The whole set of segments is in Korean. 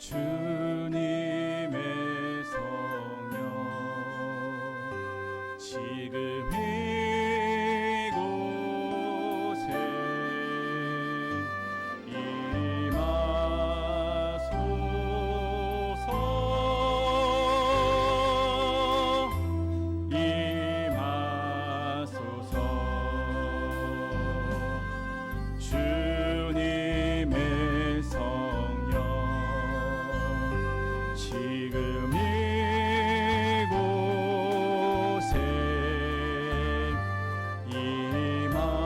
주님의 성령 지금 이곳에 임하소서. 임하소서. 주님의 성령 지금 이곳에 임하소서.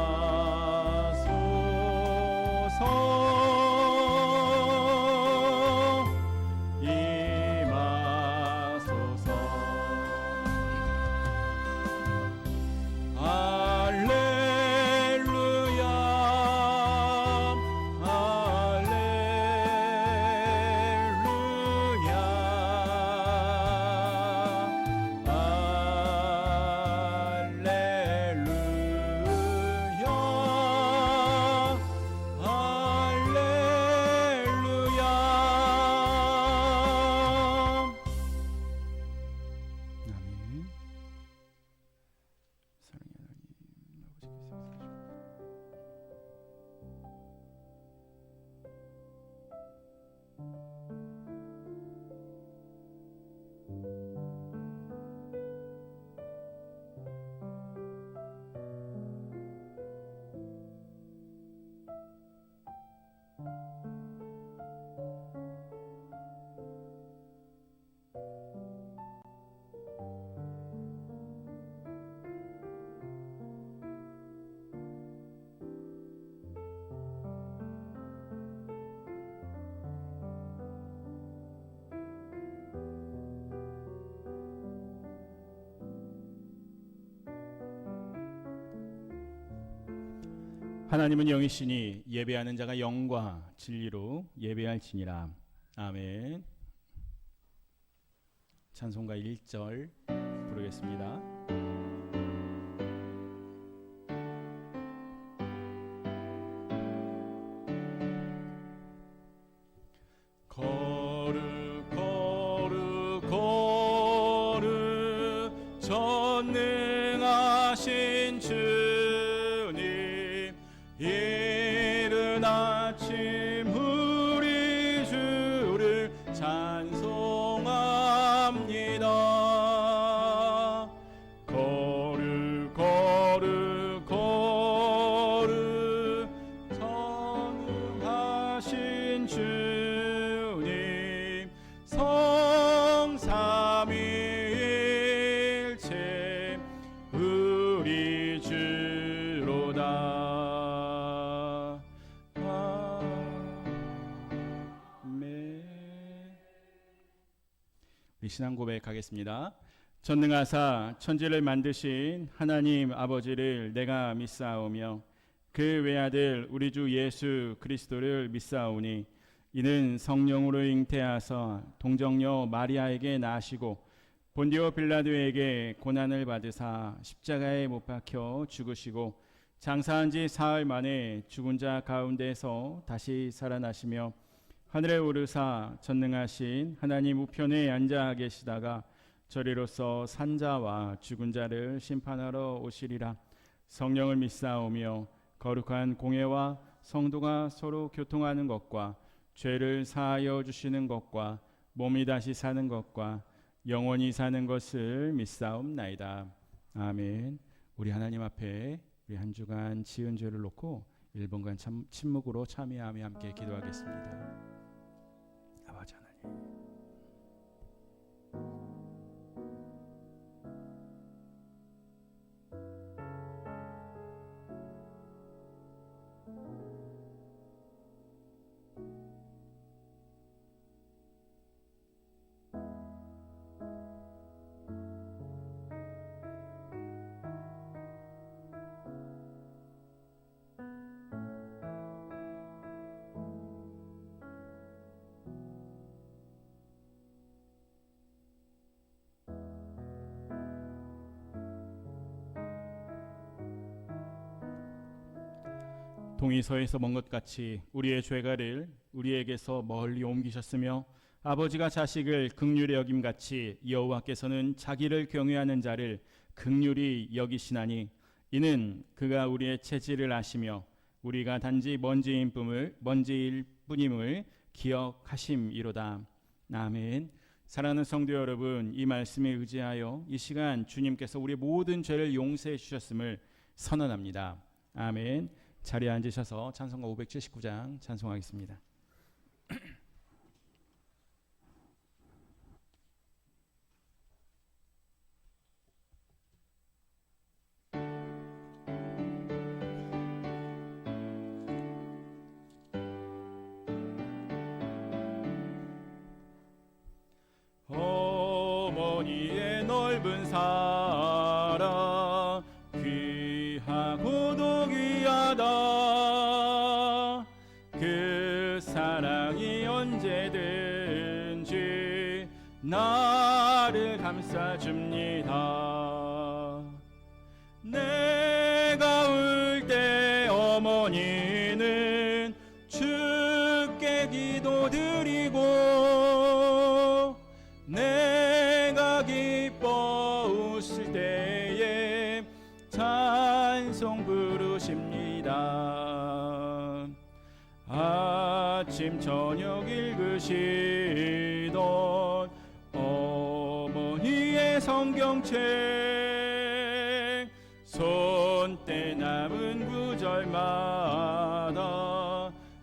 임하소서. 할렐루야. 하나님은 영이시니 예배하는 자가 영과 진리로 예배할지니라. 아멘. 찬송가 1절 부르겠습니다. 거룩 거룩 거룩 전능하신 주님, 이른 아침 우리 주를 찬송합니다. 거룩 거룩 거룩 전능하신 주님, 성삼위일체 우리 주로다. 우리 신앙 고백하겠습니다. 전능하사 천지를 만드신 하나님 아버지를 내가 믿사오며 그 외아들 우리 주 예수 그리스도를 믿사오니, 이는 성령으로 잉태하사 동정녀 마리아에게 나시고 본디오 빌라도에게 고난을 받으사 십자가에 못 박혀 죽으시고 장사한 지 사흘 만에 죽은 자 가운데서 다시 살아나시며 하늘에 오르사 전능하신 하나님 우편에 앉아 계시다가 저리로서 산자와 죽은 자를 심판하러 오시리라. 성령을 믿사오며 거룩한 공회와 성도가 서로 교통하는 것과 죄를 사하여 주시는 것과 몸이 다시 사는 것과 영원히 사는 것을 믿사옵나이다. 아멘. 우리 하나님 앞에 우리 한 주간 지은 죄를 놓고 1분간 침묵으로 참여하며 함께 기도하겠습니다. 아버지 하나님, 동이 서에서 먼 것 같이 우리의 죄가를 우리에게서 멀리 옮기셨으며 아버지가 자식을 긍휼히 여김같이 여호와께서는 자기를 경외하는 자를 긍휼히 여기시나니 이는 그가 우리의 체질을 아시며 우리가 단지 먼지일 뿐임을 기억하심이로다. 아멘. 사랑하는 성도 여러분, 이 말씀에 의지하여 이 시간 주님께서 우리 모든 죄를 용서해 주셨음을 선언합니다. 아멘. 자리에 앉으셔서 찬송가 579장 찬송하겠습니다. 어머니의 넓은 사랑 귀하고도 귀하다. 그 사랑이 언제든지 나를 감싸줍니다. 내가 울 때 어머니는 주께 기도드리고 내가 기뻐 웃을 때에 찬송 부르십니다. 아침 저녁 읽으시던 어머니의 성경책 손때 남은 구절마다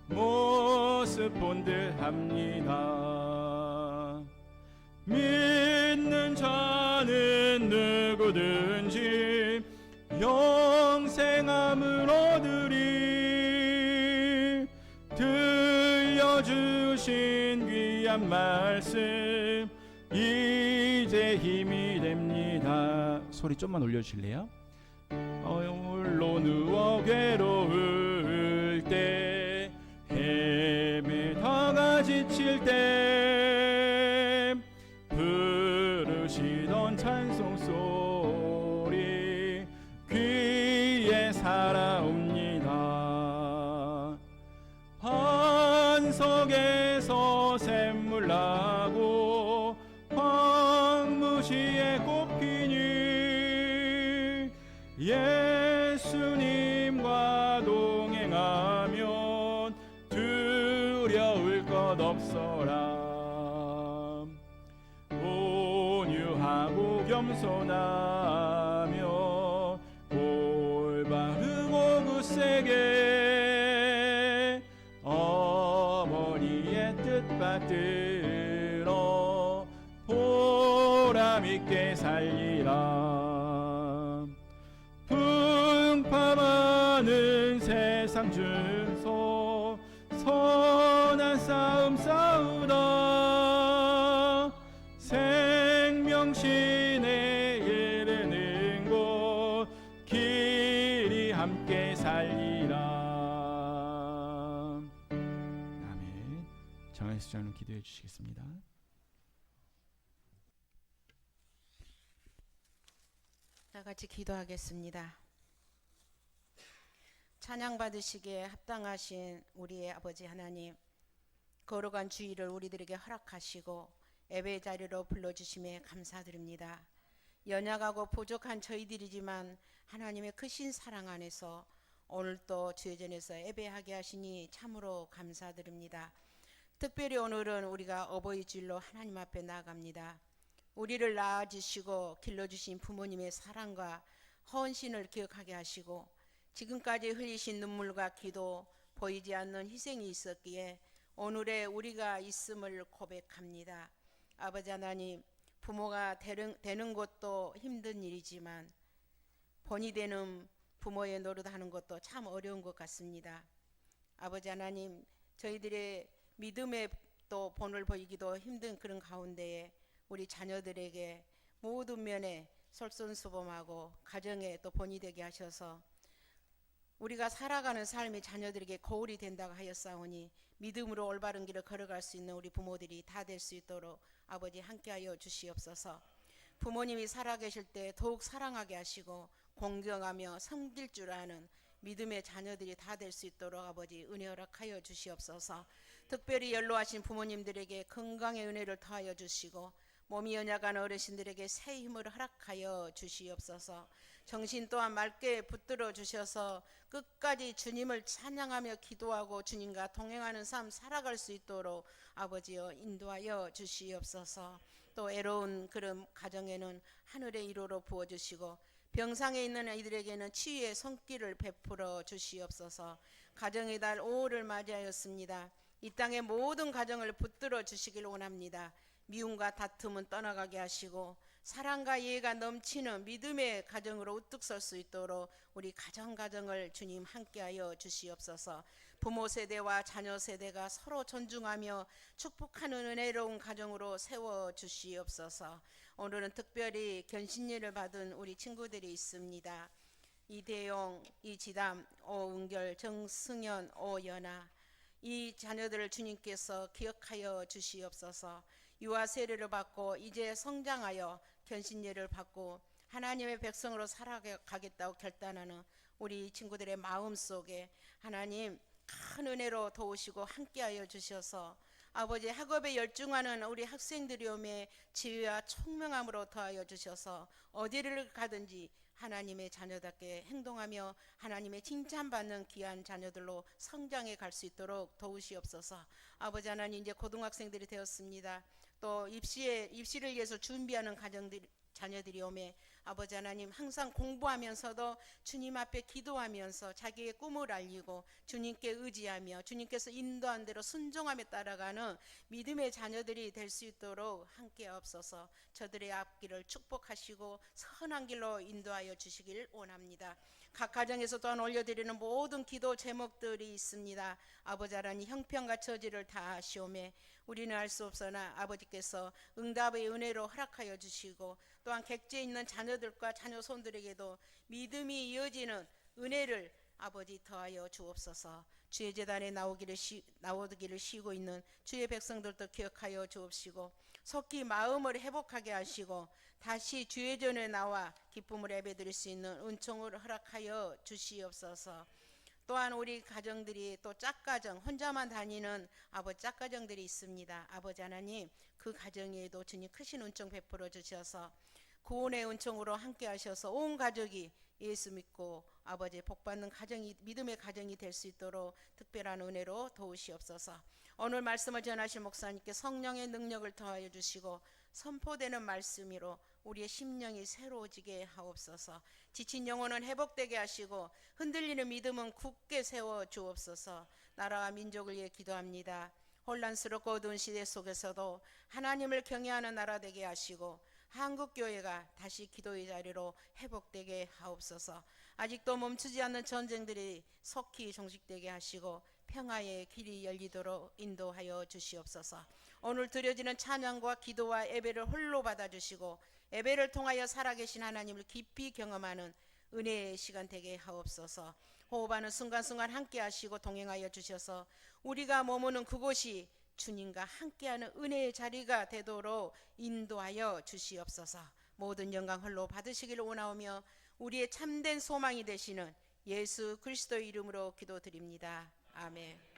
모습 본듯합니다. 믿는 자는 누구든지 영생함을 얻으리. 들려주신 귀한 말씀 이제 힘이 됩니다. 소리 좀만 올려주실래요? 홀로 누워 괴로울 때 헤매다가 지칠 때 부르시던 찬송 소리 귀에 살아옵니다. 반석에서 샘물 나고 황무지에 꽃피니 예수님과 동행하면 두려울 것 없어라. 온유하고 겸손하며 올바르고 굳세게 어머니의 뜻 받들어 보람있게 살리라. 풍파많은 세상 중서 선한 싸움 싸우다 생명신에 이르는 곳 길이 함께 살리라. 아멘. 정할수장님 기도해 주시겠습니다. 다 같이 기도하겠습니다. 찬양 받으시기에 합당하신 우리의 아버지 하나님, 거룩한 주일을 우리들에게 허락하시고 예배 자리로 불러주심에 감사드립니다. 연약하고 부족한 저희들이지만 하나님의 크신 사랑 안에서 오늘 또 주의 전에서 예배하게 하시니 참으로 감사드립니다. 특별히 오늘은 우리가 어버이 주일로 하나님 앞에 나아갑니다. 우리를 낳아주시고 길러주신 부모님의 사랑과 헌신을 기억하게 하시고 지금까지 흘리신 눈물과 기도, 보이지 않는 희생이 있었기에 오늘의 우리가 있음을 고백합니다. 아버지 하나님, 부모가 되는 것도 힘든 일이지만 본이 되는 부모의 노릇하는 것도 참 어려운 것 같습니다. 아버지 하나님, 저희들의 믿음의 또 본을 보이기도 힘든 그런 가운데에 우리 자녀들에게 모든 면에 솔선수범하고 가정에 또 본이 되게 하셔서 우리가 살아가는 삶이 자녀들에게 거울이 된다고 하였사오니 믿음으로 올바른 길을 걸어갈 수 있는 우리 부모들이 다 될 수 있도록 아버지 함께하여 주시옵소서. 부모님이 살아계실 때 더욱 사랑하게 하시고 공경하며 섬길 줄 아는 믿음의 자녀들이 다 될 수 있도록 아버지 은혜 허락하여 주시옵소서. 특별히 연로하신 부모님들에게 건강의 은혜를 더하여 주시고 몸이 연약한 어르신들에게 새 힘을 허락하여 주시옵소서. 정신 또한 맑게 붙들어 주셔서 끝까지 주님을 찬양하며 기도하고 주님과 동행하는 삶 살아갈 수 있도록 아버지여 인도하여 주시옵소서. 또 애로운 그런 가정에는 하늘의 위로로 부어주시고 병상에 있는 아이들에게는 치유의 손길을 베풀어 주시옵소서. 가정의 달 5월을 맞이하였습니다. 이 땅의 모든 가정을 붙들어 주시길 원합니다. 미움과 다툼은 떠나가게 하시고 사랑과 이해가 넘치는 믿음의 가정으로 우뚝 설 수 있도록 우리 가정을 주님 함께하여 주시옵소서. 부모 세대와 자녀 세대가 서로 존중하며 축복하는 은혜로운 가정으로 세워 주시옵소서. 오늘은 특별히 견신례를 받은 우리 친구들이 있습니다. 이대용, 이지담, 오은결, 정승현, 오연아, 이 자녀들을 주님께서 기억하여 주시옵소서. 유아 세례를 받고 이제 성장하여 견신례를 받고 하나님의 백성으로 살아가겠다고 결단하는 우리 친구들의 마음속에 하나님 큰 은혜로 도우시고 함께하여 주셔서 아버지 학업에 열중하는 우리 학생들이 오매 지혜와 총명함으로 더하여 주셔서 어디를 가든지 하나님의 자녀답게 행동하며 하나님의 칭찬받는 귀한 자녀들로 성장해 갈 수 있도록 도우시옵소서. 아버지 하나님, 이제 고등학생들이 되었습니다. 또 입시를 위해서 준비하는 자녀들이 오매 아버지 하나님 항상 공부하면서도 주님 앞에 기도하면서 자기의 꿈을 알리고 주님께 의지하며 주님께서 인도한 대로 순종하며 따라가는 믿음의 자녀들이 될 수 있도록 함께 하옵소서. 저들의 앞길을 축복하시고 선한 길로 인도하여 주시길 원합니다. 각 가정에서 또한 올려드리는 모든 기도 제목들이 있습니다. 아버지 하나님 형편과 처지를 다 아시오매 우리는 알 수 없으나 아버지께서 응답의 은혜로 허락하여 주시고 또한 객지에 있는 자녀들과 자녀손들에게도 믿음이 이어지는 은혜를 아버지 더하여 주옵소서. 주의 제단에 나오기를 쉬고 있는 주의 백성들도 기억하여 주옵시고 속히 마음을 회복하게 하시고 다시 주의 전에 나와 기쁨을 예배드릴 수 있는 은총을 허락하여 주시옵소서. 또한 우리 가정들이 또 짝가정 혼자만 다니는 아버지 짝가정들이 있습니다. 아버지 하나님 그 가정에도 주님 크신 은총 베풀어 주셔서 구원의 은총으로 함께 하셔서 온 가족이 예수 믿고 아버지 복받는 가정이 믿음의 가정이 될 수 있도록 특별한 은혜로 도우시옵소서. 오늘 말씀을 전하실 목사님께 성령의 능력을 더하여 주시고 선포되는 말씀으로 우리의 심령이 새로워지게 하옵소서. 지친 영혼은 회복되게 하시고 흔들리는 믿음은 굳게 세워 주옵소서. 나라와 민족을 위해 기도합니다. 혼란스럽고 어두운 시대 속에서도 하나님을 경외하는 나라 되게 하시고 한국교회가 다시 기도의 자리로 회복되게 하옵소서. 아직도 멈추지 않는 전쟁들이 속히 종식되게 하시고 평화의 길이 열리도록 인도하여 주시옵소서. 오늘 드려지는 찬양과 기도와 예배를 홀로 받아주시고 예배를 통하여 살아계신 하나님을 깊이 경험하는 은혜의 시간 되게 하옵소서. 호흡하는 순간순간 함께 하시고 동행하여 주셔서 우리가 머무는 그곳이 주님과 함께하는 은혜의 자리가 되도록 인도하여 주시옵소서. 모든 영광 홀로 받으시기를 원하오며 우리의 참된 소망이 되시는 예수 그리스도의 이름으로 기도드립니다. 아멘.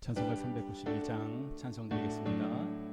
찬송가 391장 찬송 드리겠습니다.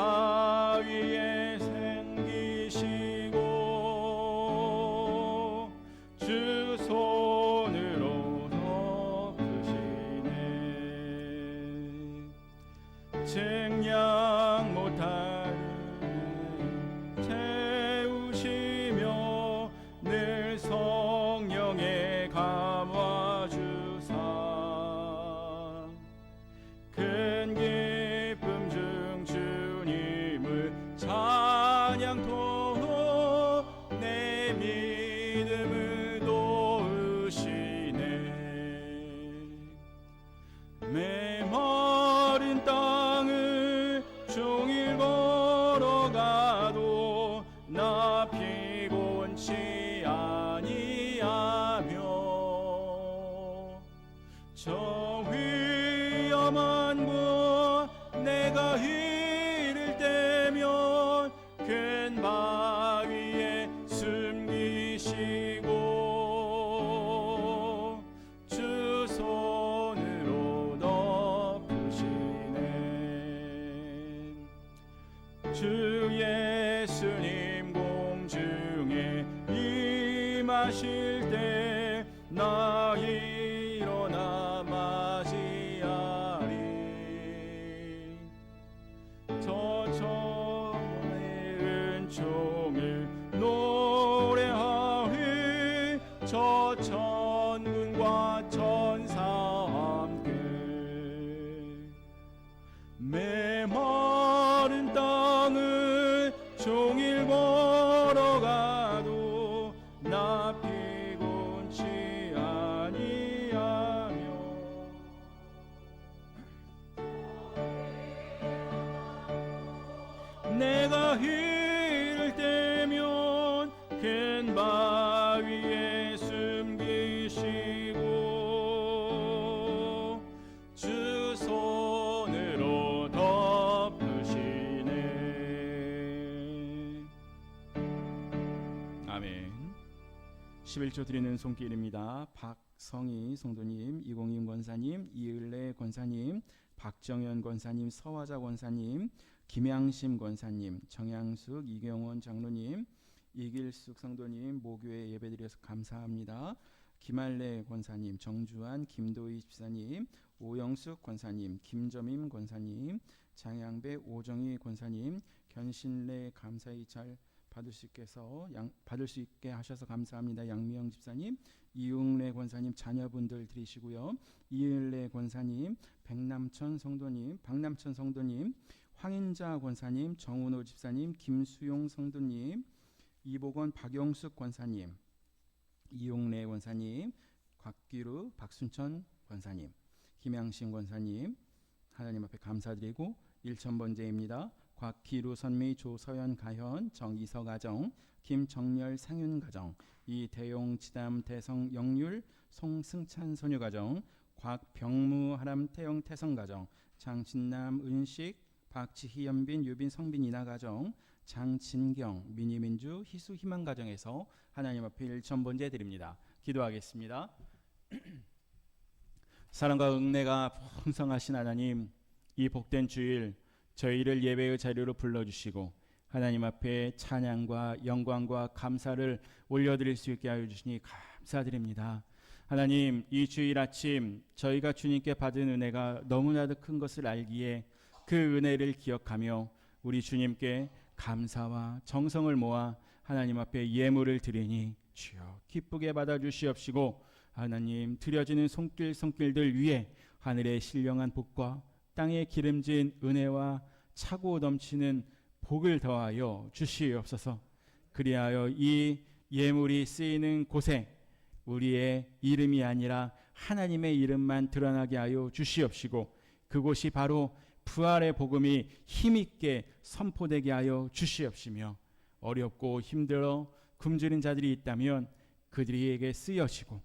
바위에 생기시고 주 손으로 덮으시네. 증량 못하는 태우시며 늘 성령에 감화주사 큰 기쁨 중 주님을 찬양토록 내 믿음을 도우시네. 메마른 땅을 종일 걸어가도 나 피곤치 아니하며 저 위험한 곳 내가 이를 때면 큰 바위에 숨기시고 주 손으로 덮으시네. 주 예수님 공중에 임하실 때 나 일어나 맞이하리. 저천의 은총을 노래하리. 저 천군과 천사와 함께 메마른 땅을 종일 걸어가도 나 피곤치 아니하며 내가 이를 때면 큰 바위에 숨기시고 주 손으로 덮으시네. 아멘. 11조 드리는 손길입니다. 박성희 성도님, 이공임 권사님, 이을래 권사님, 박정현 권사님, 서화자 권사님, 김양심 권사님, 정양숙, 이경원 장로님, 이길숙 성도님 모교에 예배드려서 감사합니다. 김할래 권사님, 정주환, 김도희 집사님, 오영숙 권사님, 김점임 권사님, 장양배 오정희 권사님, 견신례 감사히 잘 받을 수 있게 하셔서 감사합니다. 양미영 집사님, 이웅래 권사님 자녀분들 드리시고요. 이을래 권사님, 박남천 성도님, 황인자 권사님, 정은호 집사님, 김수용 성도님, 이복원 박영숙 권사님, 이용래 권사님, 곽기루 박순천 권사님, 김양신 권사님 하나님 앞에 감사드리고 1,000번째입니다. 곽기루 선미 조서연 가현 정이서 가정 김정열 상윤 가정 이대용 지담 대성 영률 송승찬 소녀 가정 곽병무 하람 태영 태성 가정 장진남 은식 박지희 연빈 유빈 성빈 이나 가정 장진경 미니민주 희수 희망 가정에서 하나님 앞에 1,000번째 드립니다. 기도하겠습니다. 사랑과 은혜가 풍성하신 하나님, 이 복된 주일 저희를 예배의 자리로 불러주시고 하나님 앞에 찬양과 영광과 감사를 올려드릴 수 있게 하여 주시니 감사드립니다. 하나님, 이 주일 아침 저희가 주님께 받은 은혜가 너무나도 큰 것을 알기에 그 은혜를 기억하며 우리 주님께 감사와 정성을 모아 하나님 앞에 예물을 드리니 주여 기쁘게 받아주시옵시고 하나님 드려지는 손길들 위에 하늘의 신령한 복과 땅에 기름진 은혜와 차고 넘치는 복을 더하여 주시옵소서. 그리하여 이 예물이 쓰이는 곳에 우리의 이름이 아니라 하나님의 이름만 드러나게 하여 주시옵시고 그곳이 바로 부활의 복음이 힘있게 선포되게 하여 주시옵시며 어렵고 힘들어 굶주린 자들이 있다면 그들에게 쓰여지고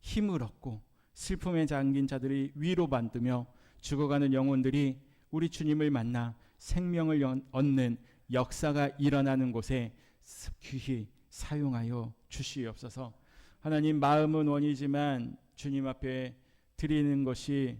힘을 얻고 슬픔에 잠긴 자들이 위로받으며 죽어가는 영혼들이 우리 주님을 만나 생명을 얻는 역사가 일어나는 곳에 귀히 사용하여 주시옵소서. 하나님, 마음은 원이지만 주님 앞에 드리는 것이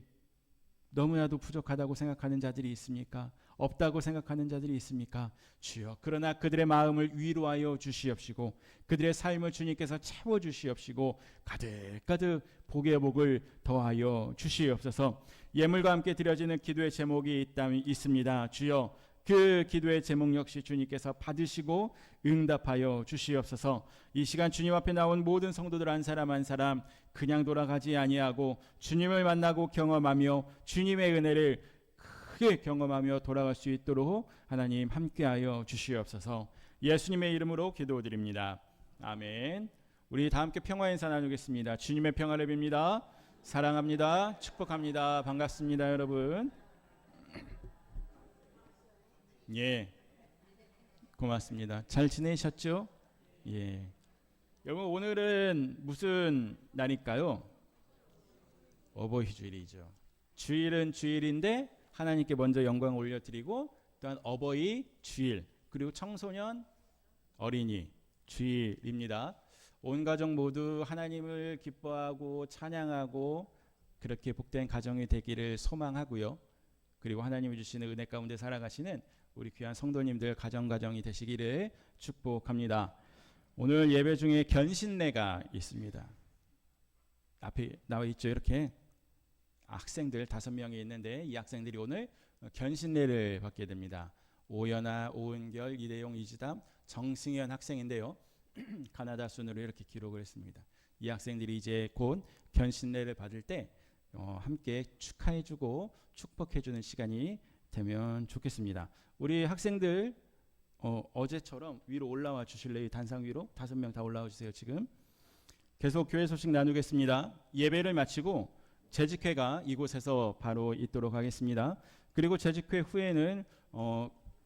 너무나도 부족하다고 생각하는 자들이 있습니까? 없다고 생각하는 자들이 있습니까? 주여, 그러나 그들의 마음을 위로하여 주시옵시고 그들의 삶을 주님께서 채워주시옵시고 가득가득 복의 복을 더하여 주시옵소서. 예물과 함께 드려지는 기도의 제목이 있습니다. 주여, 그 기도의 제목 역시 주님께서 받으시고 응답하여 주시옵소서. 이 시간 주님 앞에 나온 모든 성도들 한 사람 한 사람 그냥 돌아가지 아니하고 주님을 만나고 경험하며 주님의 은혜를 크게 경험하며 돌아갈 수 있도록 하나님 함께하여 주시옵소서. 예수님의 이름으로 기도드립니다. 아멘. 우리 다 함께 평화 인사 나누겠습니다. 주님의 평화를 빕니다. 사랑합니다. 축복합니다. 반갑습니다, 여러분. 예, 고맙습니다. 잘 지내셨죠? 예. 여러분, 오늘은 무슨 날일까요? 어버이 주일이죠. 주일은 주일인데 하나님께 먼저 영광 올려드리고 또한 어버이 주일 그리고 청소년 어린이 주일입니다. 온 가정 모두 하나님을 기뻐하고 찬양하고 그렇게 복된 가정이 되기를 소망하고요. 그리고 하나님이 주시는 은혜 가운데 살아가시는 우리 귀한 성도님들 가정이 되시기를 축복합니다. 오늘 예배 중에 견신례가 있습니다. 앞에 나와 있죠. 이렇게 학생들 5명이 있는데 이 학생들이 오늘 견신례를 받게 됩니다. 오연아, 오은결, 이대용, 이지담, 정승현 학생인데요. 가나다 순으로 이렇게 기록을 했습니다. 이 학생들이 이제 곧 견신례를 받을 때 함께 축하해주고 축복해주는 시간이 되면 좋겠습니다. 우리 학생들 어제처럼 위로 올라와 주실래요? 단상 위로 5명 다 올라와 주세요. 지금 계속 교회 소식 나누겠습니다. 예배를 마치고 재직회가 이곳에서 바로 있도록 하겠습니다. 그리고 재직회 후에는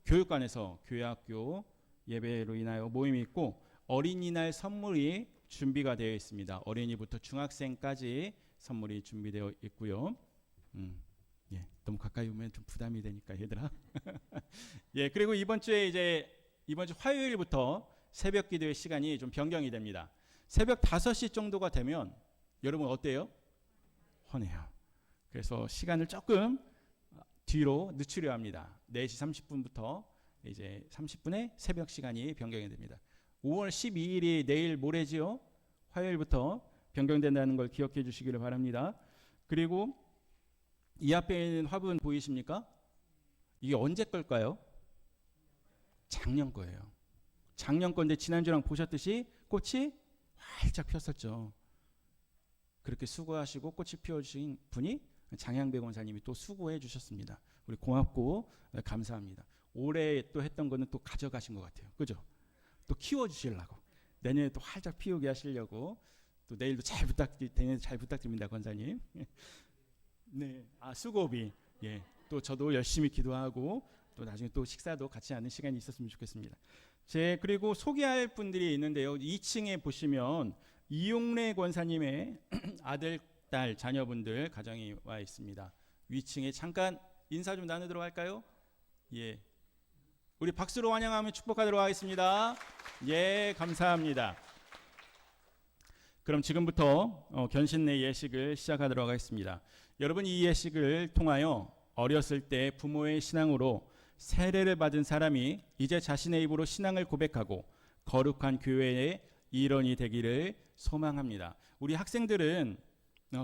교육관에서 교회학교 예배로 인하여 모임이 있고 어린이날 선물이 준비가 되어 있습니다. 어린이부터 중학생까지 선물이 준비되어 있고요. 예, 너무 가까이 오면 좀 부담이 되니까 얘들아. 예, 그리고 이번 주 화요일부터 새벽 기도의 시간이 좀 변경이 됩니다. 새벽 5시 정도가 되면 여러분 어때요? 헌해요. 그래서 시간을 조금 뒤로 늦추려 합니다. 4시 30분부터 이제 30분에 새벽 시간이 변경이 됩니다. 5월 12일이 내일 모레지요. 화요일부터 변경된다는 걸 기억해 주시기를 바랍니다. 그리고 이 앞에 있는 화분 보이십니까? 이게 언제 걸까요? 작년 거예요. 작년 건데 지난주랑 보셨듯이 꽃이 활짝 폈었죠. 그렇게 수고하시고 꽃이 피워주신 분이 장양배 권사님이 또 수고해 주셨습니다. 우리 고맙고 감사합니다. 올해 또 했던 거는 또 가져가신 것 같아요. 그죠? 또 키워주시려고 내년에 또 활짝 피우게 하시려고 또 내일도 잘 부탁드립니다, 권사님. 네, 수고비. 예, 또 저도 열심히 기도하고 또 나중에 또 식사도 같이 하는 시간이 있었으면 좋겠습니다. 그리고 소개할 분들이 있는데요. 2층에 보시면 이용래 권사님의 아들, 딸, 자녀분들 가정이 와 있습니다. 위층에 잠깐 인사 좀 나누도록 할까요? 예, 우리 박수로 환영하며 축복하도록 하겠습니다. 예, 감사합니다. 그럼 지금부터 견신례 예식을 시작하도록 하겠습니다. 여러분, 이 예식을 통하여 어렸을 때 부모의 신앙으로 세례를 받은 사람이 이제 자신의 입으로 신앙을 고백하고 거룩한 교회의 일원이 되기를 소망합니다. 우리 학생들은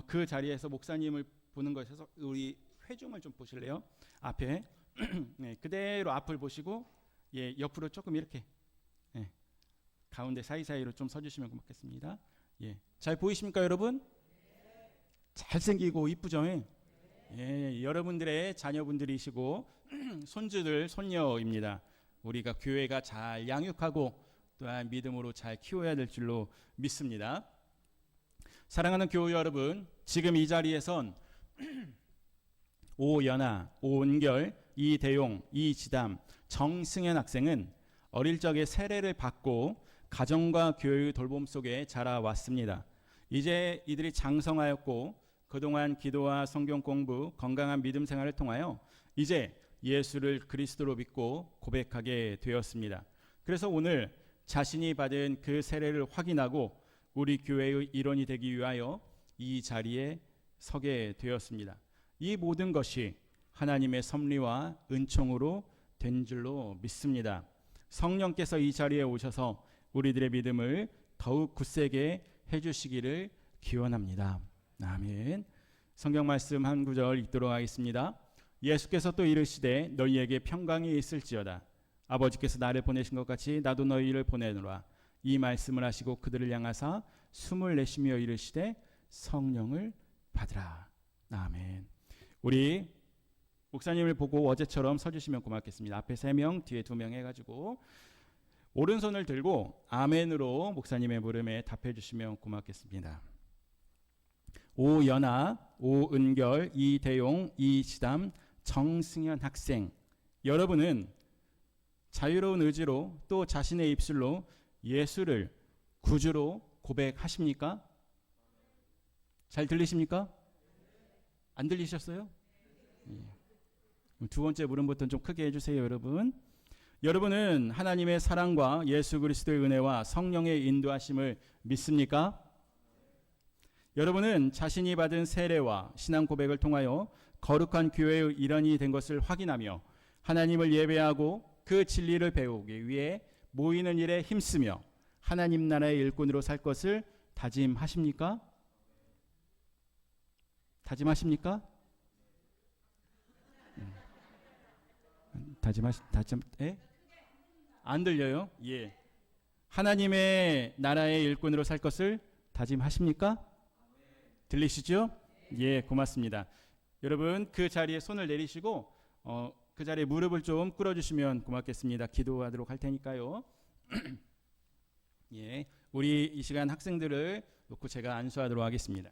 그 자리에서 목사님을 보는 것에서 우리 회중을 좀 보실래요? 앞에 네, 그대로 앞을 보시고 예, 옆으로 조금 이렇게 가운데 사이사이로 좀 서주시면 고맙겠습니다. 예, 잘 보이십니까, 여러분? 잘생기고 이쁘죠? 예, 여러분들의 자녀분들이시고 손주들, 손녀입니다. 우리가 교회가 잘 양육하고 또한 믿음으로 잘 키워야 될 줄로 믿습니다. 사랑하는 교우 여러분, 지금 이 자리에선 오연아, 오은결, 이대용, 이지담, 정승현 학생은 어릴 적에 세례를 받고 가정과 교회의 돌봄 속에 자라왔습니다. 이제 이들이 장성하였고 그동안 기도와 성경 공부, 건강한 믿음 생활을 통하여 이제 예수를 그리스도로 믿고 고백하게 되었습니다. 그래서 오늘 자신이 받은 그 세례를 확인하고 우리 교회의 일원이 되기 위하여 이 자리에 서게 되었습니다. 이 모든 것이 하나님의 섭리와 은총으로 된 줄로 믿습니다. 성령께서 이 자리에 오셔서 우리들의 믿음을 더욱 굳세게 해주시기를 기원합니다. 아멘. 성경 말씀 한 구절 읽도록 하겠습니다. 예수께서 또 이르시되 너희에게 평강이 있을지어다. 아버지께서 나를 보내신 것 같이 나도 너희를 보내노라. 이 말씀을 하시고 그들을 향하사 숨을 내쉬며 이르시되 성령을 받으라. 아멘. 우리 목사님을 보고 어제처럼 서주시면 고맙겠습니다. 앞에 3명, 뒤에 2명 해가지고 오른손을 들고 아멘으로 목사님의 물음에 답해 주시면 고맙겠습니다. 오연아, 오은결, 이대용, 이지담, 정승현 학생, 여러분은 자유로운 의지로 또 자신의 입술로 예수를 구주로 고백하십니까? 잘 들리십니까? 안 들리셨어요? 두 번째 물음부터 좀 크게 해주세요. 여러분은 하나님의 사랑과 예수 그리스도의 은혜와 성령의 인도하심을 믿습니까? 여러분은 자신이 받은 세례와 신앙 고백을 통하여 거룩한 교회의 일원이 된 것을 확인하며 하나님을 예배하고 그 진리를 배우기 위해 모이는 일에 힘쓰며 하나님 나라의 일꾼으로 살 것을 다짐하십니까? 다짐하십니까? 안 들려요? 예. 하나님의 나라의 일꾼으로 살 것을 다짐하십니까? 들리시죠? 예, 고맙습니다. 여러분 그 자리에 손을 내리시고 그 자리에 무릎을 좀 꿇어주시면 고맙겠습니다. 기도하도록 할 테니까요. 예, 우리 이 시간 학생들을 놓고 제가 안수하도록 하겠습니다.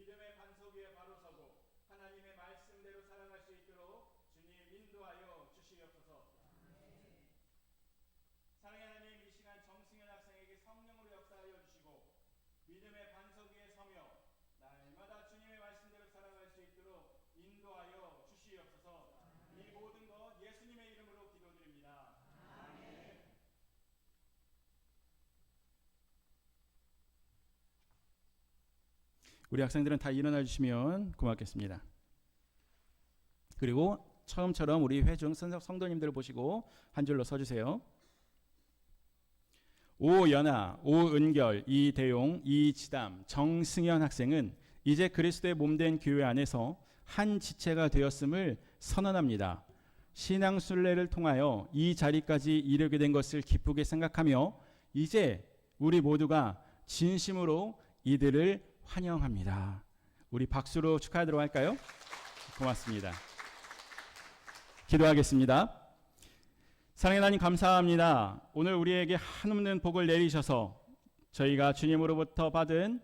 믿음의 반석 위에 바로 서고 하나님의 말씀대로 살아갈 수 있도록 주님 인도하여 주시옵소서. 사랑의 하나님, 이 시간 정승현 학생에게 성령으로 역사하여 주시고 믿음의 반석 위에 서며 날마다 주님의 말씀대로 살아갈 수 있도록 인도하여 주시옵소서. 이 모든 것 예수님의 이름으로 기도드립니다. 아멘. 우리 학생들은 다 일어나 주시면 고맙겠습니다. 그리고 처음처럼 우리 회중 성도님들을 보시고 한 줄로 서주세요. 오연아, 오은결, 이대용, 이지담, 정승현 학생은 이제 그리스도의 몸된 교회 안에서 한 지체가 되었음을 선언합니다. 신앙순례를 통하여 이 자리까지 이르게 된 것을 기쁘게 생각하며 이제 우리 모두가 진심으로 이들을 환영합니다. 우리 박수로 축하하도록 할까요? 고맙습니다. 기도하겠습니다. 사랑의 하나님 감사합니다. 오늘 우리에게 한없는 복을 내리셔서 저희가 주님으로부터 받은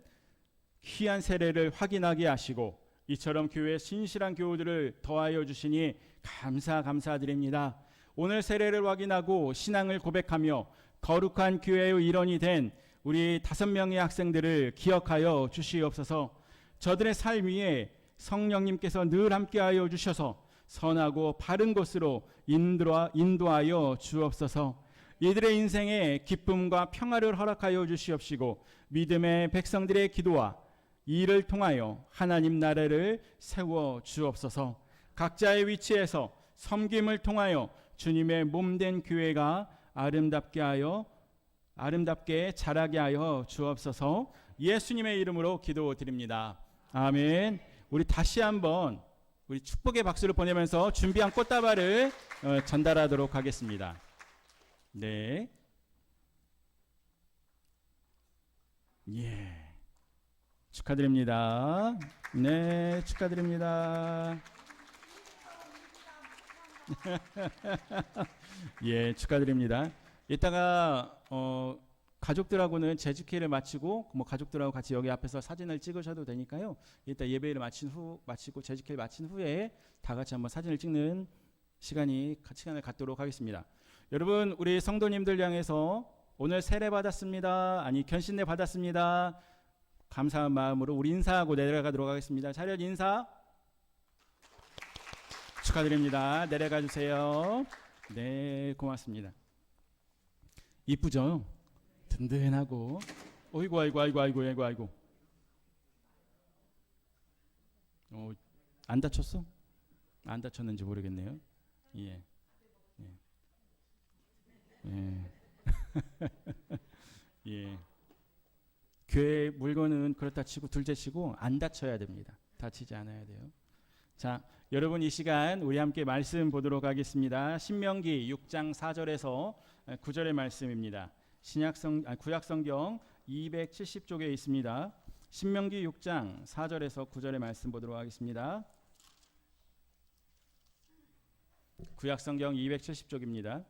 귀한 세례를 확인하게 하시고 이처럼 교회에 신실한 교우들을 더하여 주시니 감사드립니다. 오늘 세례를 확인하고 신앙을 고백하며 거룩한 교회의 일원이 된 우리 5명의 학생들을 기억하여 주시옵소서. 저들의 삶 위에 성령님께서 늘 함께하여 주셔서 선하고 바른 곳으로 인도하여 주옵소서. 이들의 인생에 기쁨과 평화를 허락하여 주시옵시고 믿음의 백성들의 기도와 이를 통하여 하나님 나라를 세워 주옵소서. 각자의 위치에서 섬김을 통하여 주님의 몸된 교회가 아름답게 자라게 하여 주옵소서. 예수님의 이름으로 기도드립니다. 아멘. 우리 다시 한번 우리 축복의 박수를 보내면서 준비한 꽃다발을 전달하도록 하겠습니다. 네. 예. 축하드립니다. 네, 축하드립니다. 예, 축하드립니다. 이따가 가족들하고는 재직회를 마치고 뭐 가족들하고 같이 여기 앞에서 사진을 찍으셔도 되니까요. 이따 예배를 마치고 재직회를 마친 후에 다 같이 한번 사진을 찍는 시간을 갖도록 하겠습니다. 여러분, 우리 성도님들 향해서 오늘 세례 받았습니다. 아니 견신례 받았습니다. 감사한 마음으로 우리 인사하고 내려가도록 하겠습니다. 차렷 인사. 축하드립니다. 내려가 주세요. 네, 고맙습니다. 이쁘죠? 든든하고. 아이고. 안 다쳤어? 안 다쳤는지 모르겠네요. 예. 예. 교회 물건은 그렇다 치고 둘째 치고 안 다쳐야 됩니다. 다치지 않아야 돼요. 자, 여러분 이 시간 우리 함께 말씀 보도록 하겠습니다. 신명기 6장 4절에서 9절의 말씀입니다. 구약성경 270쪽에 있습니다. 신명기 6장 4절에서 9절의 말씀 보도록 하겠습니다. 구약성경 270쪽입니다.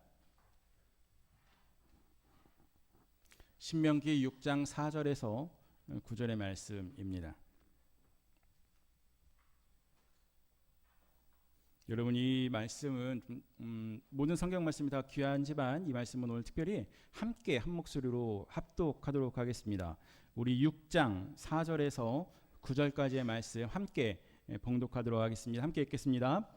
신명기 6장 4절에서 9절의 말씀입니다. 여러분 이 말씀은 모든 성경 말씀이 다 귀하지만 이 말씀은 오늘 특별히 함께 한 목소리로 합독하도록 하겠습니다. 우리 6장 4절에서 9절까지의 말씀 함께 봉독하도록 하겠습니다. 함께 읽겠습니다.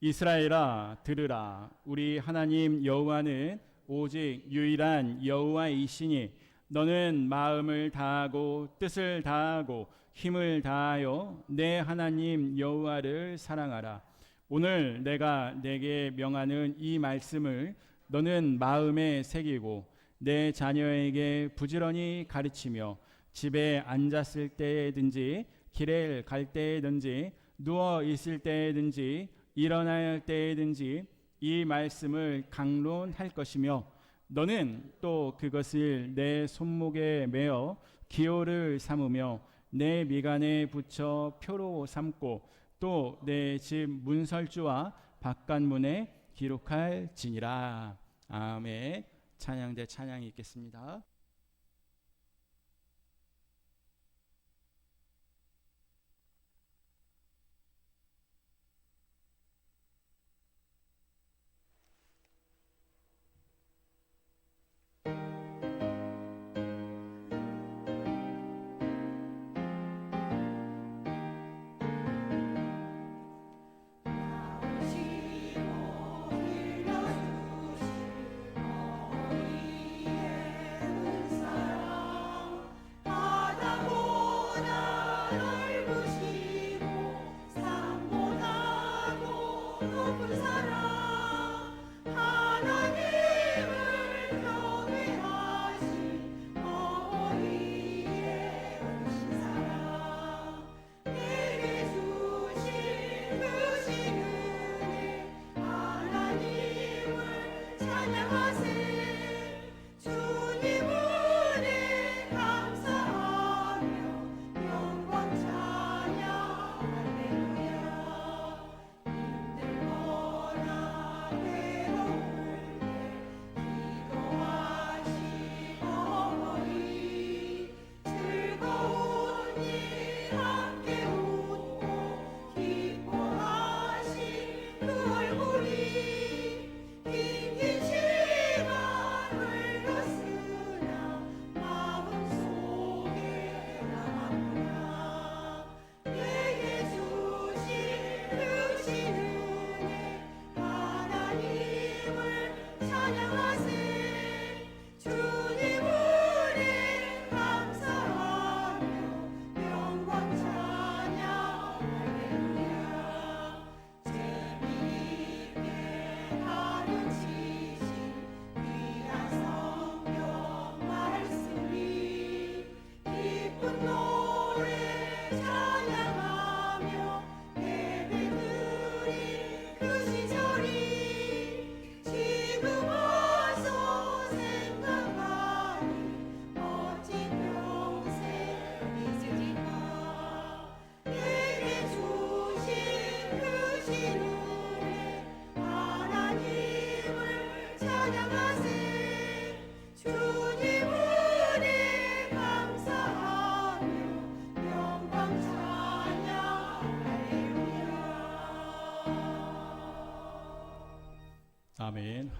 이스라엘아 들으라. 우리 하나님 여호와는 오직 유일한 여호와이시니 너는 마음을 다하고 뜻을 다하고 힘을 다하여 내 하나님 여호와를 사랑하라. 오늘 내가 내게 명하는 이 말씀을 너는 마음에 새기고 내 자녀에게 부지런히 가르치며 집에 앉았을 때든지 길에 갈 때든지 누워 있을 때든지 일어날 때든지 이 말씀을 강론할 것이며 너는 또 그것을 내 손목에 메어 기호를 삼으며 내 미간에 붙여 표로 삼고 또 내 집 문설주와 바깥문에 기록할지니라. 아멘. 찬양대 찬양이 있겠습니다.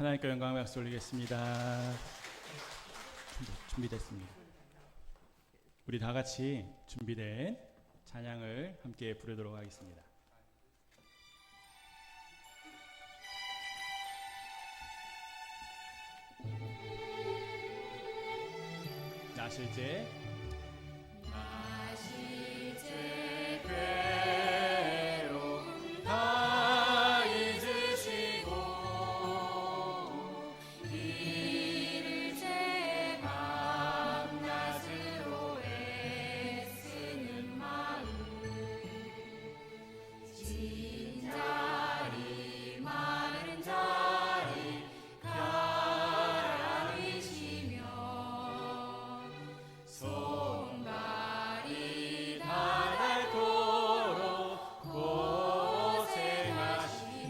하나님께 영광을 박수 올리겠습니다. 준비됐습니다. 우리 다 같이 준비된 찬양을 함께 부르도록 하겠습니다. 나실제 괴로움 다 잊으시고 이를 제 밤낮으로 애쓰는 마음 진자리 마른 자리 가라앉으시며 손발이 다 닳도록 고생하시네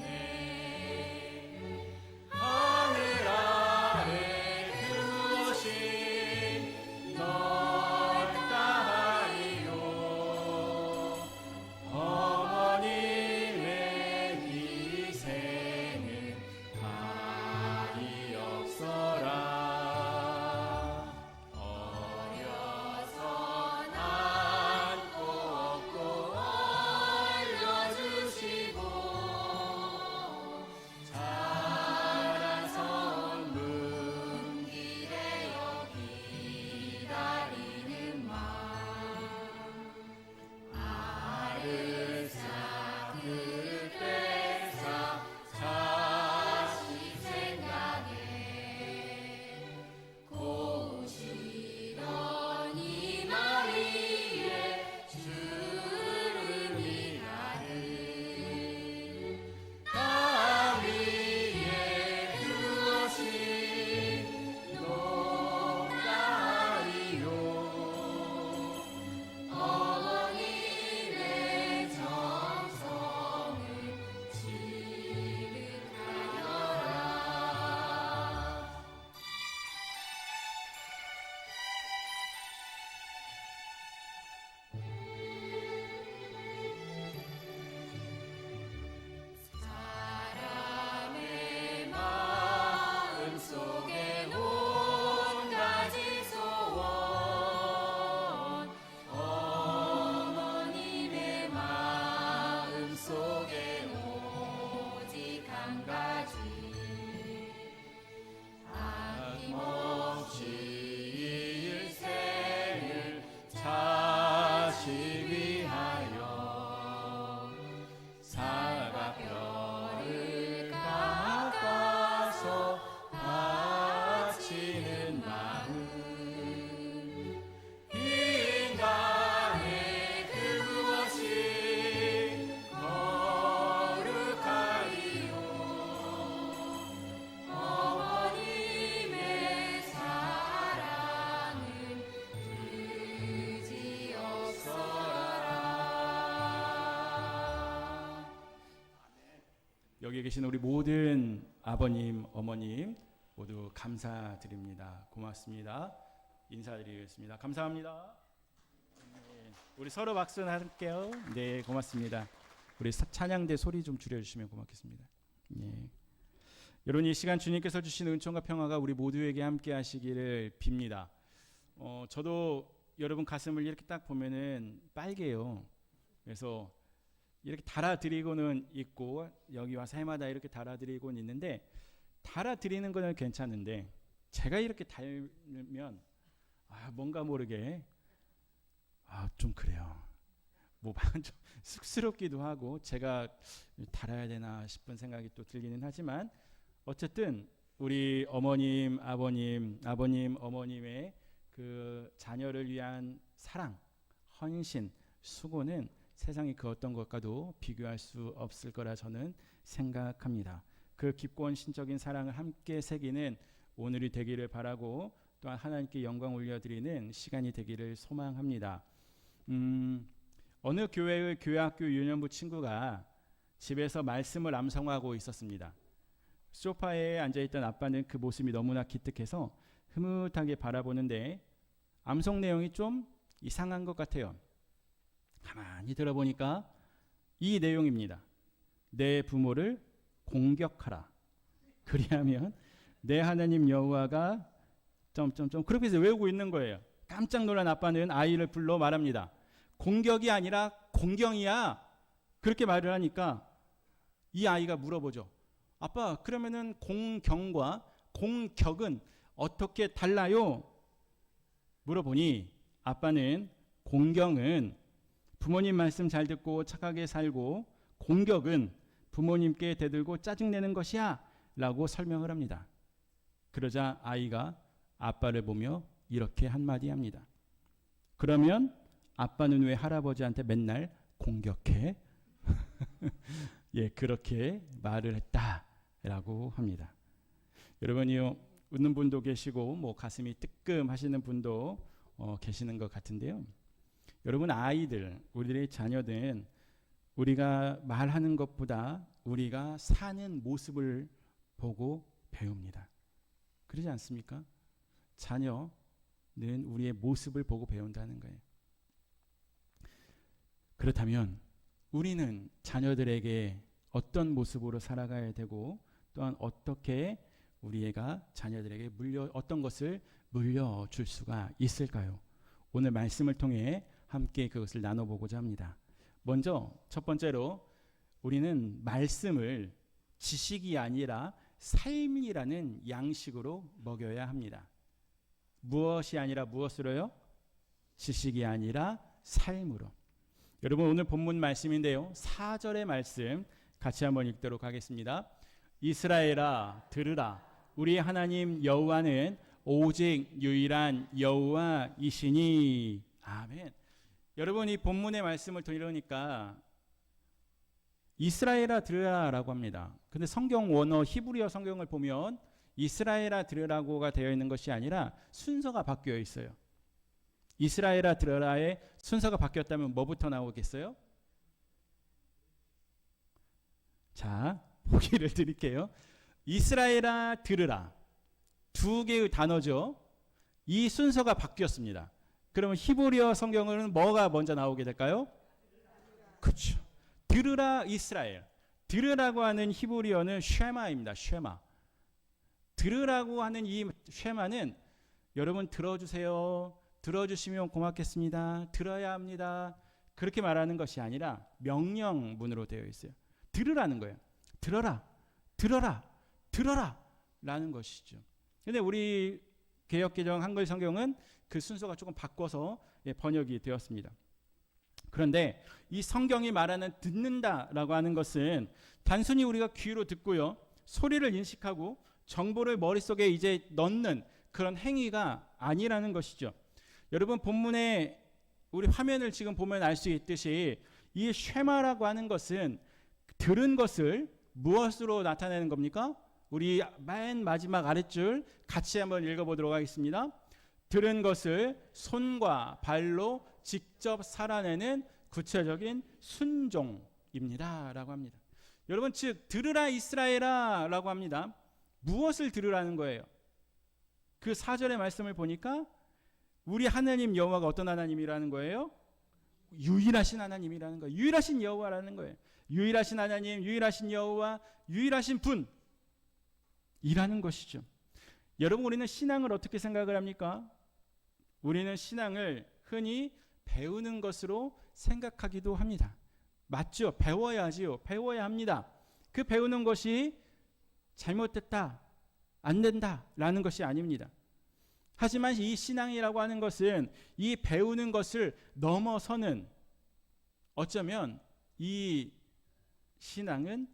하늘 아래 그곳이 넓다하리요 어머님의 희생은 다이 없어라 어려서 안고 업고 올려주시고 자라선 문길에 기다리는 마음 아르사 그릇 뺏어 자식 생각에 고우시던 이마 위에 주름이 가득 땅 위에 그것이 높다리요 어머님의 정성을 지극하여라 사람의 마음속에 온 가지 소원 어머님의 마음속에 오직 한 가지 아낌없이 일생을 자식 위하여 사과뼈를 깎아서 바치는 마음 인간의 그 무엇이 거룩하리요 어머님의 사랑은 그지없어라 여기 계신 우리 모든 아버님, 어머님 모두 감사드립니다. 고맙습니다. 인사드리겠습니다. 감사합니다. 네, 우리 서로 박수 할게요. 네, 고맙습니다. 우리 찬양대 소리 좀 줄여주시면 고맙겠습니다. 네. 여러분 이 시간 주님께서 주신 은총과 평화가 우리 모두에게 함께 하시기를 빕니다. 저도 여러분 가슴을 이렇게 딱 보면은 빨개요. 그래서 이렇게 달아드리고는 있고 여기 와서 해마다 이렇게 달아드리고는 있는데 달아드리는 거는 괜찮은데 제가 이렇게 달면 뭔가 모르게 좀 그래요. 뭐 좀 쑥스럽기도 하고 제가 달아야 되나 싶은 생각이 또 들기는 하지만 어쨌든 우리 어머님, 아버님, 어머님의 그 자녀를 위한 사랑, 헌신, 수고는 세상이 그 어떤 것과도 비교할 수 없을 거라 저는 생각합니다. 그 깊고 헌신적인 사랑을 함께 새기는 오늘이 되기를 바라고 또한 하나님께 영광 올려드리는 시간이 되기를 소망합니다. 어느 교회의 교회학교 유년부 친구가 집에서 말씀을 암송하고 있었습니다. 소파에 앉아있던 아빠는 그 모습이 너무나 기특해서 흐뭇하게 바라보는데 암송 내용이 좀 이상한 것 같아요. 가만히 들어보니까 이 내용입니다. 내 부모를 공격하라. 그리하면 내 하나님 여호와가 점점점 그렇게 해서 외우고 있는 거예요. 깜짝 놀란 아빠는 아이를 불러 말합니다. 공격이 아니라 공경이야. 그렇게 말을 하니까 이 아이가 물어보죠. 아빠, 그러면은 공경과 공격은 어떻게 달라요? 물어보니 아빠는 공경은 부모님 말씀 잘 듣고 착하게 살고, 공격은 부모님께 대들고 짜증내는 것이야 라고 설명을 합니다. 그러자 아이가 아빠를 보며 이렇게 한마디 합니다. 그러면 아빠는 왜 할아버지한테 맨날 공격해? 예, 그렇게 말을 했다라고 합니다. 여러분이요, 웃는 분도 계시고 뭐 가슴이 뜨끔하시는 분도 계시는 것 같은데요. 여러분, 아이들, 우리들의 자녀들은 우리가 말하는 것보다 우리가 사는 모습을 보고 배웁니다. 그러지 않습니까? 자녀는 우리의 모습을 보고 배운다는 거예요. 그렇다면 우리는 자녀들에게 어떤 모습으로 살아가야 되고, 또한 어떻게 우리가 자녀들에게 어떤 것을 물려줄 수가 있을까요? 오늘 말씀을 통해 함께 그것을 나눠보고자 합니다. 먼저 첫 번째로 우리는 말씀을 지식이 아니라 삶이라는 양식으로 먹여야 합니다. 무엇이 아니라 무엇으로요? 지식이 아니라 삶으로. 여러분, 오늘 본문 말씀인데요, 4절의 말씀 같이 한번 읽도록 하겠습니다. 이스라엘아 들으라, 우리 하나님 여호와는 오직 유일한 여호와이시니. 아멘. 여러분, 이 본문의 말씀을 들으니까 이스라엘아 들으라라고 합니다. 근데 성경 원어 히브리어 성경을 보면 이스라엘아 들으라고가 되어 있는 것이 아니라 순서가 바뀌어 있어요. 이스라엘아 들으라의 순서가 바뀌었다면 뭐부터 나오겠어요? 자, 보기를 드릴게요. 이스라엘아 들으라, 두 개의 단어죠. 이 순서가 바뀌었습니다. 그러면 히브리어 성경은 뭐가 먼저 나오게 될까요? 그렇죠. 들으라 이스라엘. 들으라고 하는 히브리어는 쉐마입니다. 쉐마. 들으라고 하는 이 쉐마는 여러분 들어주세요, 들어주시면 고맙겠습니다, 들어야 합니다, 그렇게 말하는 것이 아니라 명령문으로 되어 있어요. 들으라는 거예요. 들어라, 들어라, 들어라 라는 것이죠. 근데 우리 개역개정 한글 성경은 그 순서가 조금 바꿔서 번역이 되었습니다. 그런데 이 성경이 말하는 듣는다라고 하는 것은 단순히 우리가 귀로 듣고요, 소리를 인식하고 정보를 머릿속에 이제 넣는 그런 행위가 아니라는 것이죠. 여러분, 본문에 우리 화면을 지금 보면 알 수 있듯이 이 쉐마라고 하는 것은 들은 것을 무엇으로 나타내는 겁니까? 우리 맨 마지막 아랫줄 같이 한번 읽어보도록 하겠습니다. 들은 것을 손과 발로 직접 살아내는 구체적인 순종입니다 라고 합니다. 여러분, 즉 들으라 이스라엘아 라고 합니다. 무엇을 들으라는 거예요? 그 4절의 말씀을 보니까 우리 하나님 여호와가 어떤 하나님이라는 거예요? 유일하신 하나님이라는 거예요. 유일하신 여호와라는 거예요. 유일하신 하나님, 유일하신 여호와, 유일하신 분이라는 것이죠. 여러분, 우리는 신앙을 어떻게 생각을 합니까? 우리는 신앙을 흔히 배우는 것으로 생각하기도 합니다. 맞죠? 배워야지요. 배워야 합니다. 그 배우는 것이 잘못됐다, 안 된다라는 것이 아닙니다. 하지만 이 신앙이라고 하는 것은 이 배우는 것을 넘어서는, 어쩌면 이 신앙은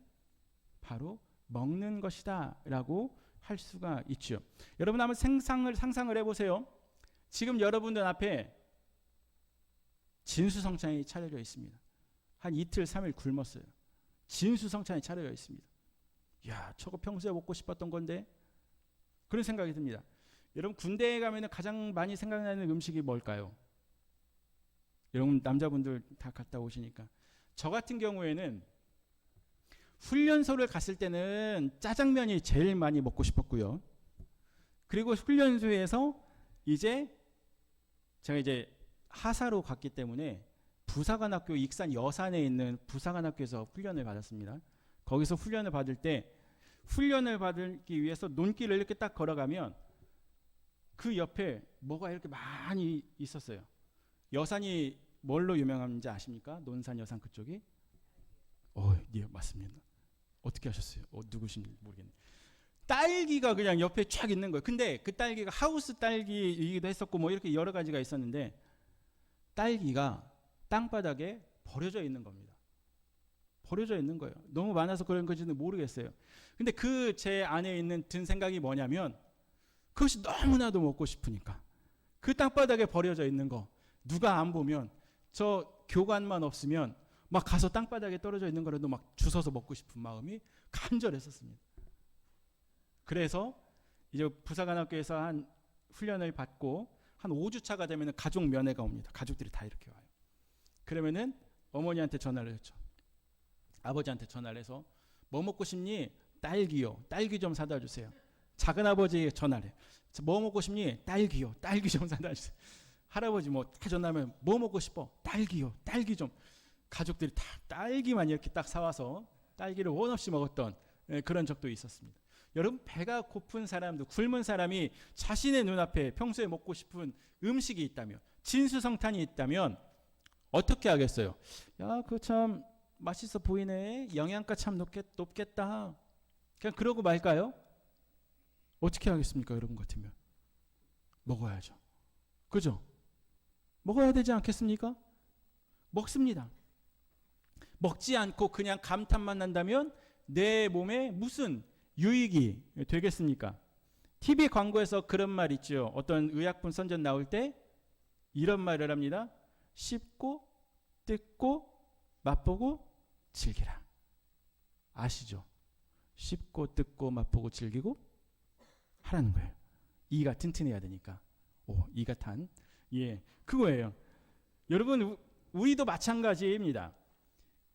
바로 먹는 것이다 라고 할 수가 있죠. 여러분, 한번 상상을 해보세요. 지금 여러분들 앞에 진수성찬이 차려져 있습니다. 한 이틀 3일 굶었어요. 진수성찬이 차려져 있습니다. 야, 저거 평소에 먹고 싶었던 건데, 그런 생각이 듭니다. 여러분, 군대에 가면 가장 많이 생각나는 음식이 뭘까요? 여러분, 남자분들 다 갔다 오시니까. 저 같은 경우에는 훈련소를 갔을 때는 짜장면이 제일 많이 먹고 싶었고요. 그리고 훈련소에서 제가 하사로 갔기 때문에 부사관학교 익산 여산에 있는 부사관학교에서 훈련을 받았습니다. 거기서 훈련을 받을 때 훈련을 받기 위해서 논길을 이렇게 딱 걸어가면 그 옆에 뭐가 이렇게 많이 있었어요. 여산이 뭘로 유명한지 아십니까? 논산 여산 그쪽이? 예, 맞습니다. 어떻게 하셨어요? 누구신지 모르겠네. 딸기가 그냥 옆에 쫙 있는 거예요. 근데 그 딸기가 하우스 딸기이기도 했었고 뭐 이렇게 여러 가지가 있었는데 딸기가 땅바닥에 버려져 있는 겁니다. 버려져 있는 거예요. 너무 많아서 그런 건지는 모르겠어요. 근데 그 제 안에 있는 든 생각이 뭐냐면 그것이 너무나도 먹고 싶으니까 그 땅바닥에 버려져 있는 거 누가 안 보면 저 교관만 없으면 막 가서 땅바닥에 떨어져 있는 거라도 막 주워서 먹고 싶은 마음이 간절했었습니다. 그래서 이제 부사관학교에서 한 훈련을 받고 한 5주차가 되면 가족 면회가 옵니다. 가족들이 다 이렇게 와요. 그러면은 어머니한테 전화를 했죠. 아버지한테 전화를 해서 뭐 먹고 싶니? 딸기요. 딸기 좀 사다 주세요. 작은 아버지에게 전화를 해요. 뭐 먹고 싶니? 딸기요. 딸기 좀 사다 주세요. 할아버지 뭐 다 전화하면 뭐 먹고 싶어? 딸기요. 딸기 좀. 가족들이 다 딸기만 이렇게 딱 사와서 딸기를 원 없이 먹었던 그런 적도 있었습니다. 여러분 배가 고픈 사람도 굶은 사람이 자신의 눈앞에 평소에 먹고 싶은 음식이 있다면 진수성탄이 있다면 어떻게 하겠어요? 야, 그거 참 맛있어 보이네. 영양가 참 높겠다. 그냥 그러고 말까요? 어떻게 하겠습니까? 여러분 같으면 먹어야죠. 그죠? 먹어야 되지 않겠습니까? 먹습니다. 먹지 않고 그냥 감탄만 한다면 내 몸에 무슨 유익이 되겠습니까? TV 광고에서 그런 말 있죠. 어떤 의약품 선전 나올 때 이런 말을 합니다. 씹고 뜯고 맛보고 즐기라. 아시죠? 씹고 뜯고 맛보고 즐기고 하라는 거예요. 이가 튼튼해야 되니까. 이가 탄. 예, 그거예요. 여러분 우리도 마찬가지입니다.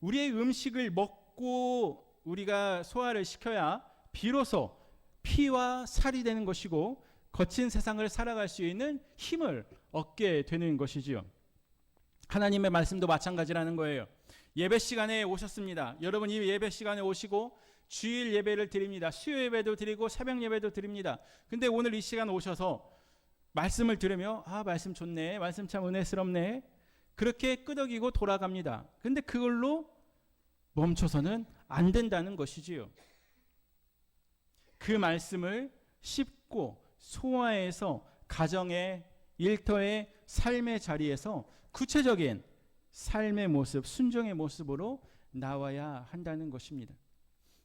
우리의 음식을 먹고 우리가 소화를 시켜야 비로소 피와 살이 되는 것이고 거친 세상을 살아갈 수 있는 힘을 얻게 되는 것이지요. 하나님의 말씀도 마찬가지라는 거예요. 예배 시간에 오셨습니다. 여러분 이 예배 시간에 오시고 주일 예배를 드립니다. 수요 예배도 드리고 새벽 예배도 드립니다. 근데 오늘 이 시간 오셔서 말씀을 들으며 말씀 좋네. 말씀 참 은혜스럽네. 그렇게 끄덕이고 돌아갑니다. 근데 그걸로 멈춰서는 안 된다는 것이지요. 그 말씀을 씹고 소화해서 가정의 일터의 삶의 자리에서 구체적인 삶의 모습, 순종의 모습으로 나와야 한다는 것입니다.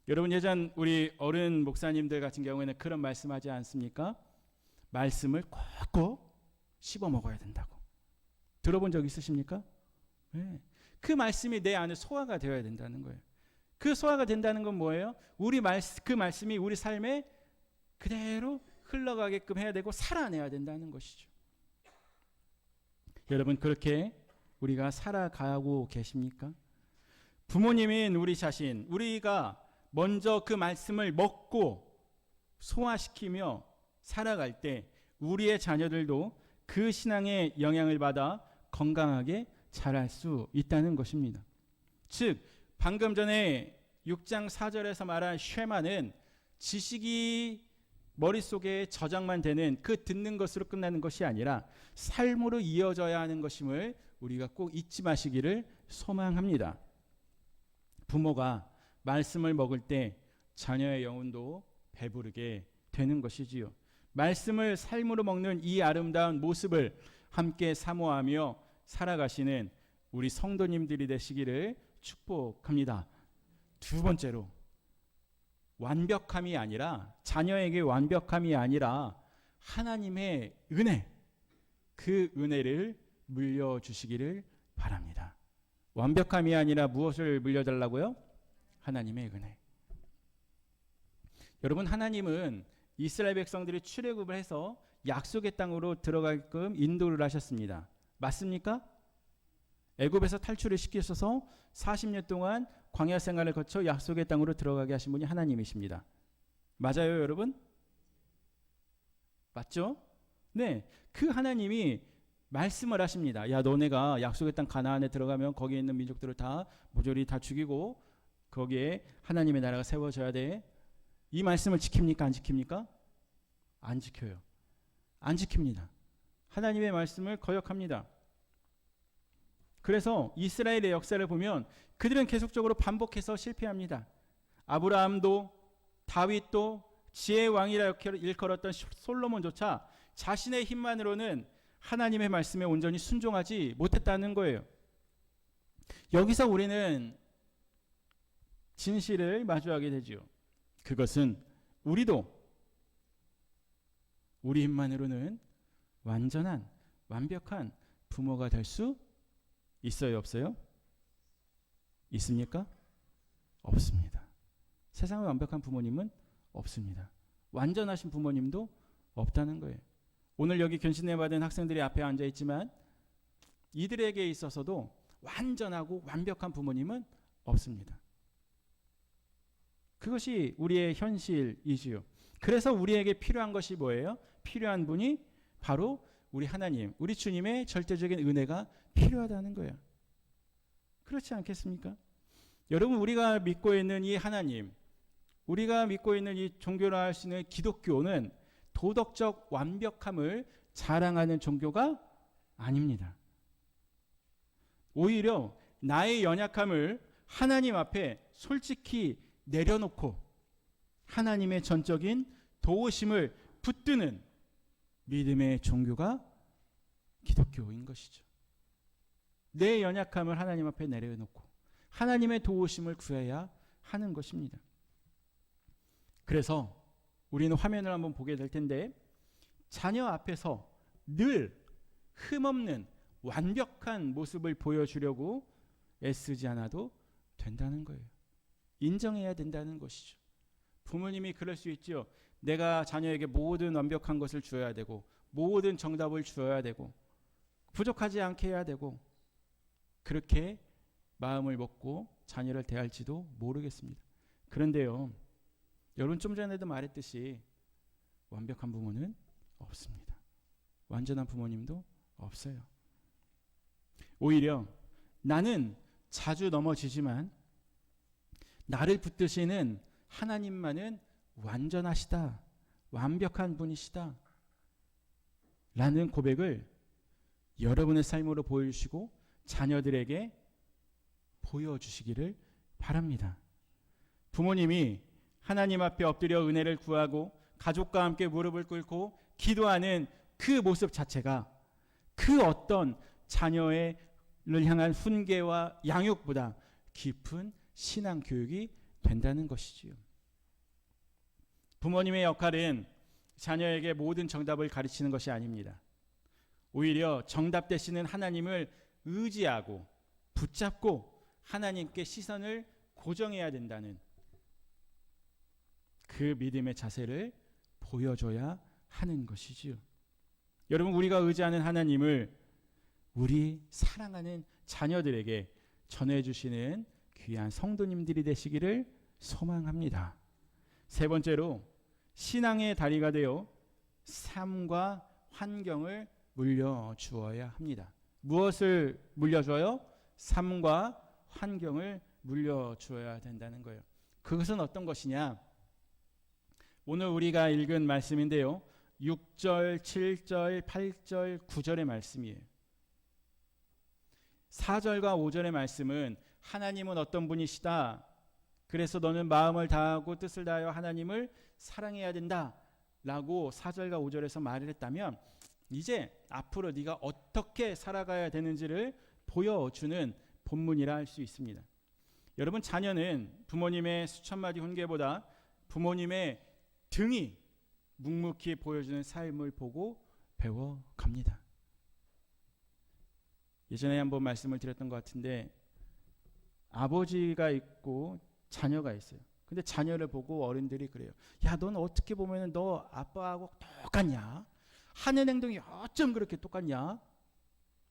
여러분 예전 우리 어른 목사님들 같은 경우에는 그런 말씀하지 않습니까? 말씀을 꼭꼭 씹어 먹어야 된다고. 들어본 적 있으십니까? 네. 그 말씀이 내 안에 소화가 되어야 된다는 거예요. 그 소화가 된다는 건 뭐예요? 그 말씀이 우리 삶에 그대로 흘러가게끔 해야 되고 살아내야 된다는 것이죠. 여러분 그렇게 우리가 살아가고 계십니까? 부모님인 우리 자신, 우리가 먼저 그 말씀을 먹고 소화시키며 살아갈 때 우리의 자녀들도 그 신앙의 영향을 받아 건강하게 자랄 수 있다는 것입니다. 즉 방금 전에 6장 4절에서 말한 쉐마는 지식이 머릿속에 저장만 되는 그 듣는 것으로 끝나는 것이 아니라 삶으로 이어져야 하는 것임을 우리가 꼭 잊지 마시기를 소망합니다. 부모가 말씀을 먹을 때 자녀의 영혼도 배부르게 되는 것이지요. 말씀을 삶으로 먹는 이 아름다운 모습을 함께 사모하며 살아가시는 우리 성도님들이 되시기를 축복합니다. 두 번째로 완벽함이 아니라 자녀에게 완벽함이 아니라 하나님의 은혜, 그 은혜를 물려주시기를 바랍니다. 완벽함이 아니라 무엇을 물려달라고요? 하나님의 은혜. 여러분 하나님은 이스라엘 백성들이 출애굽을 해서 약속의 땅으로 들어가게끔 인도를 하셨습니다. 맞습니까? 애굽에서 탈출을 시키셔서 40년 동안 광야 생활을 거쳐 약속의 땅으로 들어가게 하신 분이 하나님이십니다. 맞아요, 여러분? 맞죠? 네, 그 하나님이 말씀을 하십니다. 야, 너네가 약속의 땅 가나안에 들어가면 거기에 있는 민족들을 다 모조리 다 죽이고 거기에 하나님의 나라가 세워져야 돼. 이 말씀을 지킵니까? 안 지킵니까? 안 지켜요. 안 지킵니다. 하나님의 말씀을 거역합니다. 그래서 이스라엘의 역사를 보면 그들은 계속적으로 반복해서 실패합니다. 아브라함도 다윗도 지혜의 왕이라 일컬었던 솔로몬조차 자신의 힘만으로는 하나님의 말씀에 온전히 순종하지 못했다는 거예요. 여기서 우리는 진실을 마주하게 되죠. 그것은 우리도 우리 힘만으로는 완전한 완벽한 부모가 될 수 있어요, 없어요? 있습니까? 없습니다. 세상에 완벽한 부모님은 없습니다. 완전하신 부모님도 없다는 거예요. 오늘 여기 견신내 받은 학생들이 앞에 앉아 있지만 이들에게 있어서도 완전하고 완벽한 부모님은 없습니다. 그것이 우리의 현실이지요. 그래서 우리에게 필요한 것이 뭐예요? 필요한 분이 바로 우리 하나님, 우리 주님의 절대적인 은혜가 필요하다는 거예요. 그렇지 않겠습니까? 여러분, 우리가 믿고 있는 이 하나님, 우리가 믿고 있는 이 종교라 할 수 있는 기독교는 도덕적 완벽함을 자랑하는 종교가 아닙니다. 오히려 나의 연약함을 하나님 앞에 솔직히 내려놓고 하나님의 전적인 도우심을 붙드는 믿음의 종교가 기독교인 것이죠. 내 연약함을 하나님 앞에 내려놓고 하나님의 도우심을 구해야 하는 것입니다. 그래서 우리는 화면을 한번 보게 될 텐데 자녀 앞에서 늘 흠없는 완벽한 모습을 보여주려고 애쓰지 않아도 된다는 거예요. 인정해야 된다는 것이죠. 부모님이 그럴 수 있죠. 내가 자녀에게 모든 완벽한 것을 주어야 되고 모든 정답을 주어야 되고 부족하지 않게 해야 되고 그렇게 마음을 먹고 자녀를 대할지도 모르겠습니다. 그런데요, 여러분 좀 전에도 말했듯이 완벽한 부모는 없습니다. 완전한 부모님도 없어요. 오히려 나는 자주 넘어지지만 나를 붙드시는 하나님만은 완전하시다, 완벽한 분이시다 라는 고백을 여러분의 삶으로 보여주시고 자녀들에게 보여주시기를 바랍니다. 부모님이 하나님 앞에 엎드려 은혜를 구하고 가족과 함께 무릎을 꿇고 기도하는 그 모습 자체가 그 어떤 자녀를 향한 훈계와 양육보다 깊은 신앙 교육이 된다는 것이지요. 부모님의 역할은 자녀에게 모든 정답을 가르치는 것이 아닙니다. 오히려 정답 되시는 하나님을 의지하고 붙잡고 하나님께 시선을 고정해야 된다는 그 믿음의 자세를 보여줘야 하는 것이지요. 여러분, 우리가 의지하는 하나님을 우리 사랑하는 자녀들에게 전해주시는 귀한 성도님들이 되시기를 소망합니다. 세 번째로 신앙의 다리가 되어 삶과 환경을 물려주어야 합니다. 무엇을 물려줘요? 삶과 환경을 물려주어야 된다는 거예요. 그것은 어떤 것이냐? 오늘 우리가 읽은 말씀인데요. 6절, 7절, 8절, 9절의 말씀이에요. 4절과 5절의 말씀은 하나님은 어떤 분이시다. 그래서 너는 마음을 다하고 뜻을 다하여 하나님을 사랑해야 된다 라고 4절과 5절에서 말을 했다면 이제 앞으로 네가 어떻게 살아가야 되는지를 보여주는 본문이라 할 수 있습니다. 여러분, 자녀는 부모님의 수천 마디 훈계보다 부모님의 등이 묵묵히 보여주는 삶을 보고 배워갑니다. 예전에 한번 말씀을 드렸던 것 같은데 아버지가 있고 자녀가 있어요. 근데 자녀를 보고 어른들이 그래요. 야, 넌 어떻게 보면 너 아빠하고 똑같냐? 하는 행동이 어쩜 그렇게 똑같냐?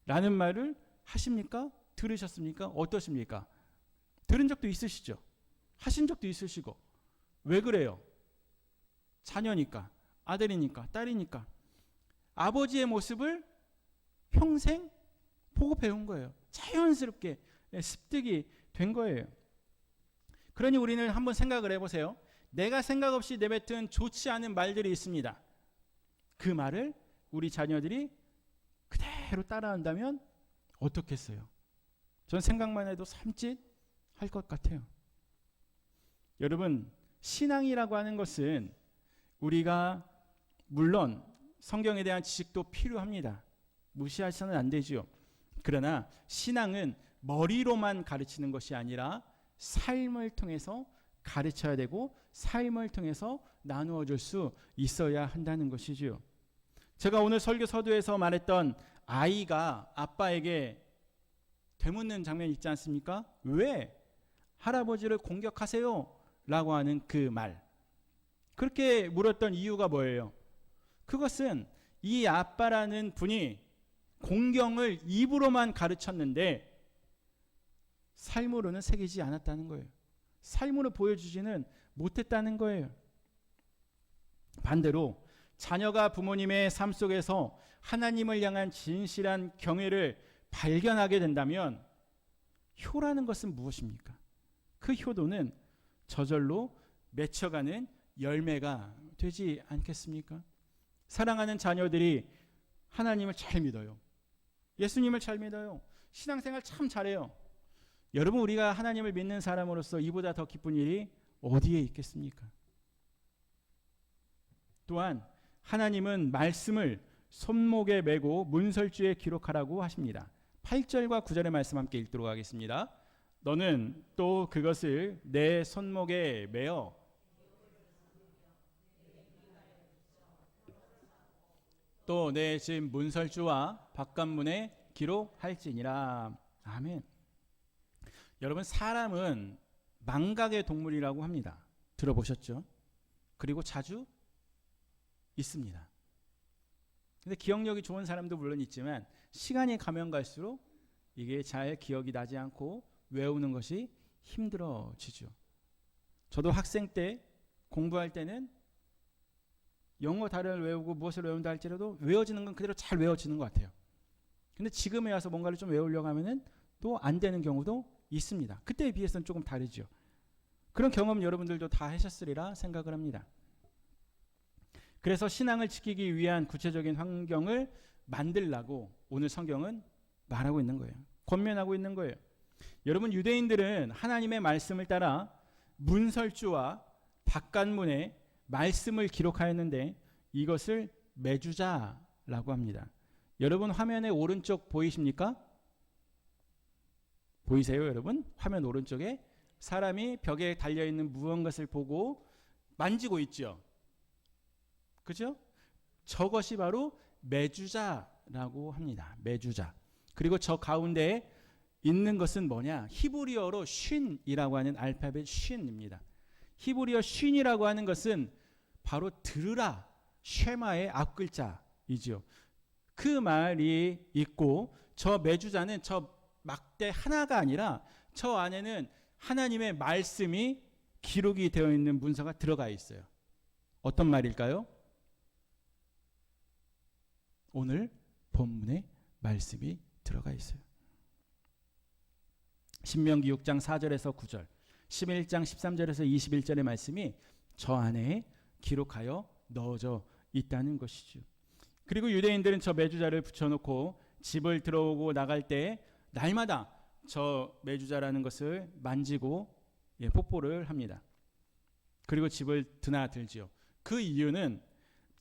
라는 말을 하십니까? 들으셨습니까? 어떠십니까? 들은 적도 있으시죠? 하신 적도 있으시고. 왜 그래요? 자녀니까, 아들이니까, 딸이니까. 아버지의 모습을 평생 보고 배운 거예요. 자연스럽게 습득이 된 거예요. 그러니 우리는 한번 생각을 해보세요. 내가 생각 없이 내뱉은 좋지 않은 말들이 있습니다. 그 말을 우리 자녀들이 그대로 따라한다면 어떻겠어요? 전 생각만 해도 삼짓할 것 같아요. 여러분, 신앙이라고 하는 것은 우리가 물론 성경에 대한 지식도 필요합니다. 무시하셔는 안 되죠. 그러나 신앙은 머리로만 가르치는 것이 아니라 삶을 통해서 가르쳐야 되고 삶을 통해서 나누어 줄 수 있어야 한다는 것이죠. 제가 오늘 설교 서두에서 말했던 아이가 아빠에게 되묻는 장면 있지 않습니까? 왜 할아버지를 공격하세요? 라고 하는 그 말. 그렇게 물었던 이유가 뭐예요? 그것은 이 아빠라는 분이 공경을 입으로만 가르쳤는데 삶으로는 새기지 않았다는 거예요. 삶으로 보여주지는 못했다는 거예요. 반대로 자녀가 부모님의 삶 속에서 하나님을 향한 진실한 경외를 발견하게 된다면 효라는 것은 무엇입니까? 그 효도는 저절로 맺혀가는 열매가 되지 않겠습니까? 사랑하는 자녀들이 하나님을 잘 믿어요. 예수님을 잘 믿어요. 신앙생활 참 잘해요. 여러분, 우리가 하나님을 믿는 사람으로서 이보다 더 기쁜 일이 어디에 있겠습니까? 또한 하나님은 말씀을 손목에 메고 문설주에 기록하라고 하십니다. 8절과 9절의 말씀 함께 읽도록 하겠습니다. 너는 또 그것을 내 손목에 메어 또 내 집 문설주와 바깥문에 기록할지니라. 아멘. 여러분, 사람은 망각의 동물이라고 합니다. 들어보셨죠? 그리고 자주 있습니다. 근데 기억력이 좋은 사람도 물론 있지만 시간이 가면 갈수록 이게 잘 기억이 나지 않고 외우는 것이 힘들어지죠. 저도 학생 때 공부할 때는 영어 단어를 외우고 무엇을 외운다 할지라도 외워지는 건 그대로 잘 외워지는 것 같아요. 근데 지금에 와서 뭔가를 좀 외우려고 하면은 또 안 되는 경우도 있습니다. 그때에 비해서는 조금 다르죠. 그런 경험 여러분들도 다 하셨으리라 생각을 합니다. 그래서 신앙을 지키기 위한 구체적인 환경을 만들라고 오늘 성경은 말하고 있는 거예요. 권면하고 있는 거예요. 여러분, 유대인들은 하나님의 말씀을 따라 문설주와 바깥문에 말씀을 기록하였는데 이것을 매주자라고 합니다. 여러분, 화면의 오른쪽 보이십니까? 보이세요, 여러분? 화면 오른쪽에 사람이 벽에 달려있는 무언가를 보고 만지고 있죠. 그죠? 저것이 바로 매주자라고 합니다. 매주자. 그리고 저 가운데에 있는 것은 뭐냐? 히브리어로 쉰이라고 하는 알파벳 쉰입니다. 히브리어 쉰이라고 하는 것은 바로 들으라, 쉐마의 앞글자이죠. 그 말이 있고 저 매주자는 저 막대 하나가 아니라 저 안에는 하나님의 말씀이 기록이 되어 있는 문서가 들어가 있어요. 어떤 말일까요? 오늘 본문에 말씀이 들어가 있어요. 신명기 6장 4절에서 9절, 11장 13절에서 21절의 말씀이 저 안에 기록하여 넣어져 있다는 것이죠. 그리고 유대인들은 저 매주자를 붙여놓고 집을 들어오고 나갈 때 날마다 저 매주자라는 것을 만지고 뽀뽀를 합니다. 그리고 집을 드나들지요. 그 이유는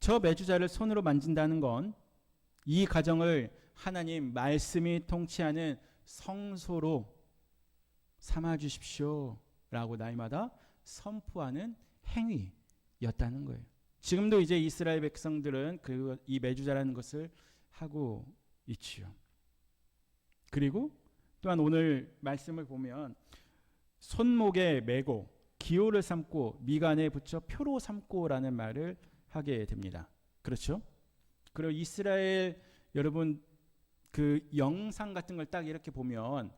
저 매주자를 손으로 만진다는 건 이 가정을 하나님 말씀이 통치하는 성소로 삼아주십시오 라고 날마다 선포하는 행위였다는 거예요. 지금도 이제 이스라엘 백성들은 이 매주자라는 것을 하고 있지요. 그리고 또한 오늘 말씀을 보면 손목에 메고 기호를 삼고 미간에 붙여 표로 삼고라는 말을 하게 됩니다. 그렇죠? 그리고 이스라엘 여러분 그 영상 같은 걸 딱 이렇게 보면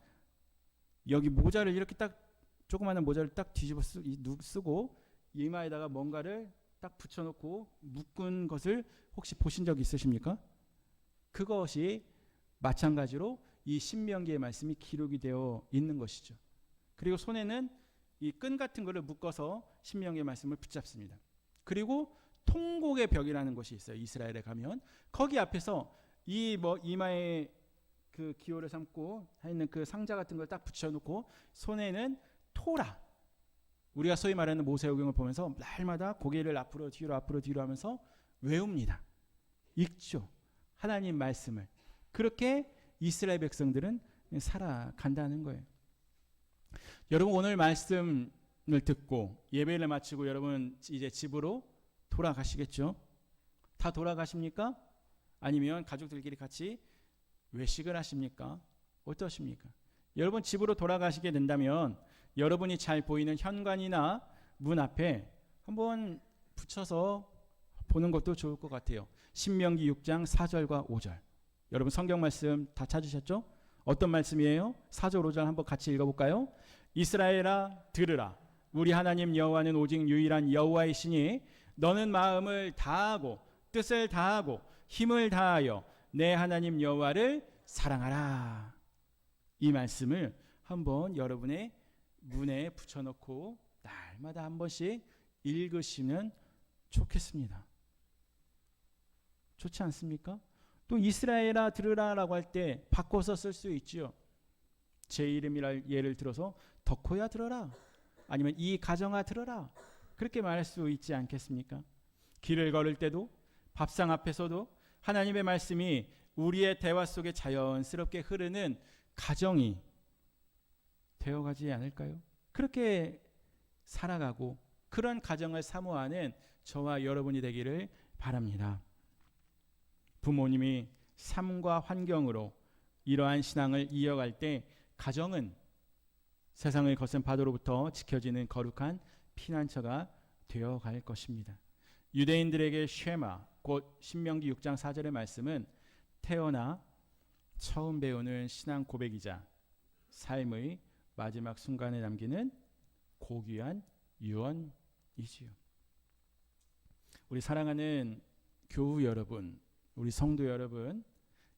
여기 모자를 이렇게 딱 조그마한 모자를 딱 뒤집어 쓰고 이마에다가 뭔가를 딱 붙여놓고 묶은 것을 혹시 보신 적 있으십니까? 그것이 마찬가지로 이 신명기의 말씀이 기록이 되어 있는 것이죠. 그리고 손에는 이 끈 같은 거를 묶어서 신명기의 말씀을 붙잡습니다. 그리고 통곡의 벽이라는 곳이 있어요. 이스라엘에 가면 거기 앞에서 이 이마에 그 기호를 삼고 있는 그 상자 같은 걸 딱 붙여놓고 손에는 토라, 우리가 소위 말하는 모세오경을 보면서 날마다 고개를 앞으로 뒤로 하면서 외웁니다. 읽죠. 하나님 말씀을. 그렇게 이스라엘 백성들은 살아간다는 거예요. 여러분 오늘 말씀을 듣고 예배를 마치고 여러분 이제 집으로 돌아가시겠죠? 다 돌아가십니까? 아니면 가족들끼리 같이 외식을 하십니까? 어떠십니까? 여러분 집으로 돌아가시게 된다면 여러분이 잘 보이는 현관이나 문 앞에 한번 붙여서 보는 것도 좋을 것 같아요. 신명기 6장 4절과 5절. 여러분 성경 말씀 다 찾으셨죠? 어떤 말씀이에요? 4절 5절 한번 같이 읽어볼까요? 이스라엘아 들으라. 우리 하나님 여호와는 오직 유일한 여호와이시니 너는 마음을 다하고 뜻을 다하고 힘을 다하여 내 하나님 여호와를 사랑하라. 이 말씀을 한번 여러분의 문에 붙여놓고 날마다 한 번씩 읽으시면 좋겠습니다. 좋지 않습니까? 또 이스라엘아 들으라라고 할 때 바꿔서 쓸 수 있지요. 제 이름이라 예를 들어서 덕호야 들어라, 아니면 이 가정아 들어라, 그렇게 말할 수 있지 않겠습니까? 길을 걸을 때도 밥상 앞에서도 하나님의 말씀이 우리의 대화 속에 자연스럽게 흐르는 가정이 되어가지 않을까요? 그렇게 살아가고 그런 가정을 사모하는 저와 여러분이 되기를 바랍니다. 부모님이 삶과 환경으로 이러한 신앙을 이어갈 때 가정은 세상을 거센 파도로부터 지켜지는 거룩한 피난처가 되어갈 것입니다. 유대인들에게 쉐마, 곧 신명기 6장 4절의 말씀은 태어나 처음 배우는 신앙 고백이자 삶의 마지막 순간에 남기는 고귀한 유언이지요. 우리 사랑하는 교우 여러분, 우리 성도 여러분,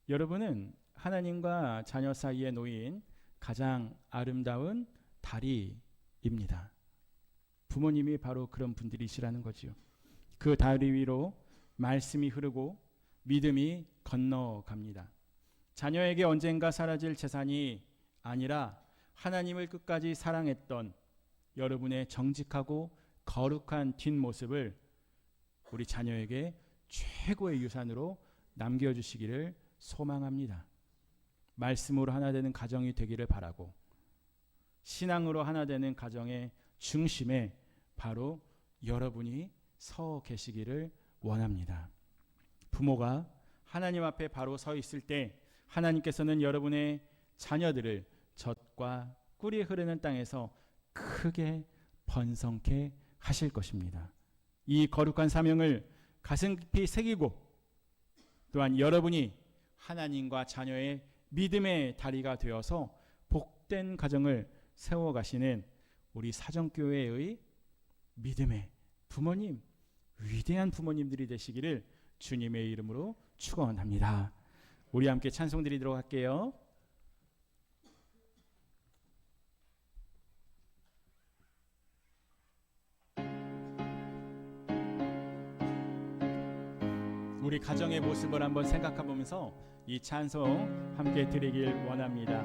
여러분은 하나님과 자녀 사이에 놓인 가장 아름다운 다리입니다. 부모님이 바로 그런 분들이시라는 거지요. 그 다리 위로 말씀이 흐르고 믿음이 건너갑니다. 자녀에게 언젠가 사라질 재산이 아니라 하나님을 끝까지 사랑했던 여러분의 정직하고 거룩한 뒷모습을 우리 자녀에게 최고의 유산으로 남겨주시기를 소망합니다. 말씀으로 하나 되는 가정이 되기를 바라고, 신앙으로 하나 되는 가정의 중심에 바로 여러분이 서 계시기를 원합니다. 부모가 하나님 앞에 바로 서 있을 때 하나님께서는 여러분의 자녀들을 젖과 꿀이 흐르는 땅에서 크게 번성케 하실 것입니다. 이 거룩한 사명을 가슴 깊이 새기고 또한 여러분이 하나님과 자녀의 믿음의 다리가 되어서 복된 가정을 세워가시는 우리 사정교회의 믿음의 부모님, 위대한 부모님들이 되시기를 주님의 이름으로 축원합니다. 우리 함께 찬송 드리도록 할게요. 우리 가정의 모습을 한번 생각해 보면서 이 찬송 함께 드리길 원합니다.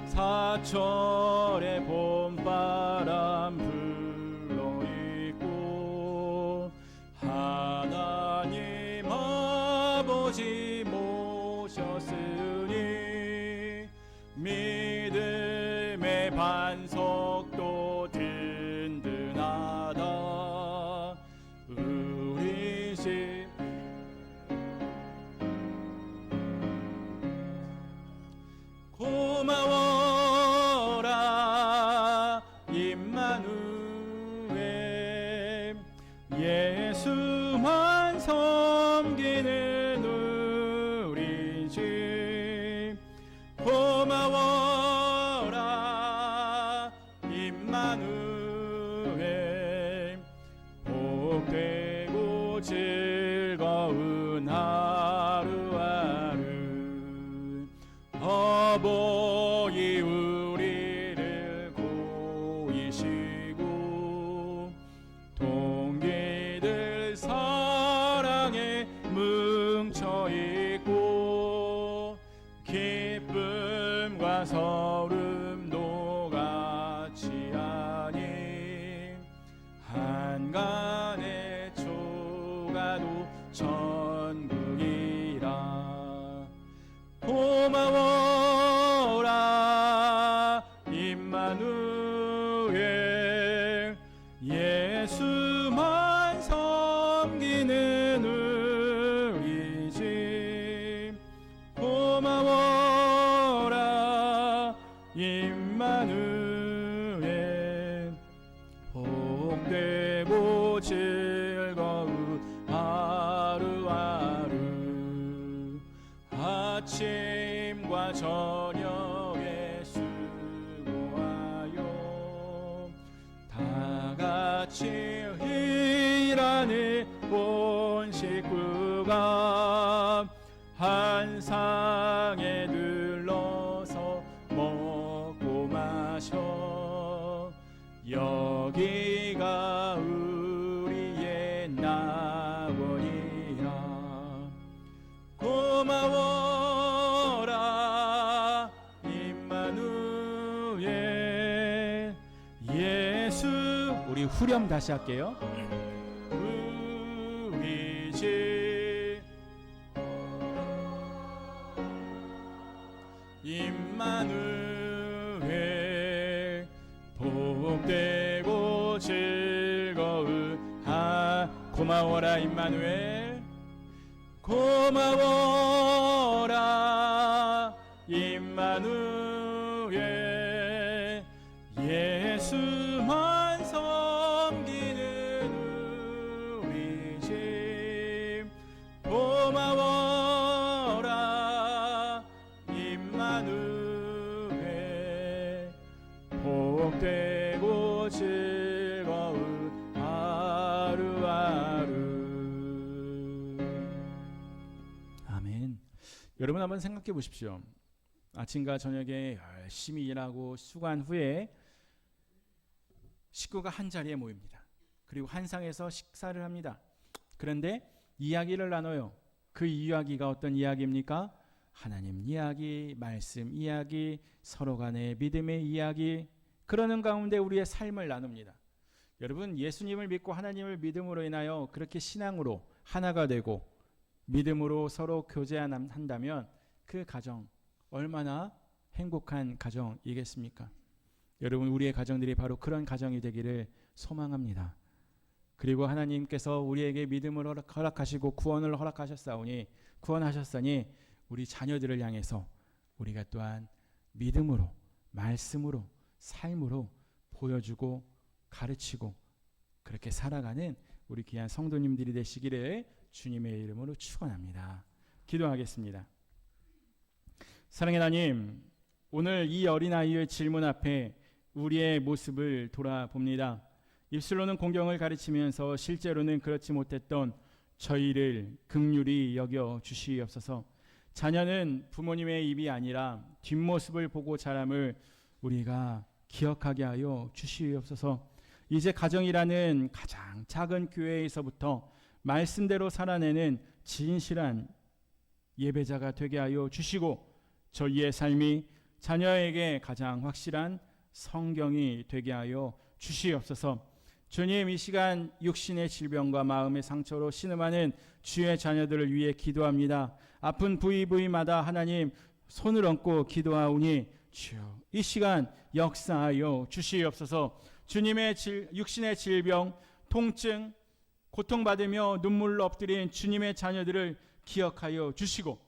사철의 봄바람 불어있고 하나님 아버지 모셨으니 믿음의 반석도 든든하다. 우리 집 고마워라 임마누엘, 예수만 섬기는 우리 집. 고마워라 임마누엘, 복되고 즐거운 하루하루. 섬기는 우리 집 고마워라 임마누엘 복되고 즐거운 하루하루 아침과 저녁에 수고하여 다 같이 일하는 온 식구가 한 상에 들러서 먹고 마셔 여기가 우리의 낙원이라 고마워라 임마누엘 예수 우리 후렴 다시 할게요. 우리 집 임마누엘 복되고 즐거운 고마워라 임마누엘 고마워라 임마누엘 예수만 섬기는 우리 집 고마워라 임마누엘 복되고 즐거운 하루하루. 아멘. 여러분 한번 생각해 보십시오. 아침과 저녁에 열심히 일하고 수고한 후에 식구가 한 자리에 모입니다. 그리고 한 상에서 식사를 합니다. 그런데 이야기를 나눠요. 그 이야기가 어떤 이야기입니까? 하나님 이야기, 말씀 이야기, 서로 간의 믿음의 이야기. 그러는 가운데 우리의 삶을 나눕니다. 여러분 예수님을 믿고 하나님을 믿음으로 인하여 그렇게 신앙으로 하나가 되고 믿음으로 서로 교제한다면 그 가정 얼마나 행복한 가정이겠습니까? 여러분 우리의 가정들이 바로 그런 가정이 되기를 소망합니다. 그리고 하나님께서 우리에게 믿음을 허락하시고 구원을 구원하셨으니 우리 자녀들을 향해서 우리가 또한 믿음으로 말씀으로 삶으로 보여주고 가르치고 그렇게 살아가는 우리 귀한 성도님들이 되시기를 주님의 이름으로 축원합니다. 기도하겠습니다. 사랑의 하나님, 오늘 이 어린아이의 질문 앞에 우리의 모습을 돌아봅니다. 입술로는 공경을 가르치면서 실제로는 그렇지 못했던 저희를 긍휼히 여겨 주시옵소서. 자녀는 부모님의 입이 아니라 뒷모습을 보고 자람을 우리가 기억하게 하여 주시옵소서. 이제 가정이라는 가장 작은 교회에서부터 말씀대로 살아내는 진실한 예배자가 되게 하여 주시고 저희의 삶이 자녀에게 가장 확실한 성경이 되게 하여 주시옵소서. 주님, 이 시간 육신의 질병과 마음의 상처로 신음하는 주의 자녀들을 위해 기도합니다. 아픈 부위마다 하나님 손을 얹고 기도하오니 주여 이 시간 역사하여 주시옵소서. 주님의 육신의 질병, 통증, 고통받으며 눈물로 엎드린 주님의 자녀들을 기억하여 주시고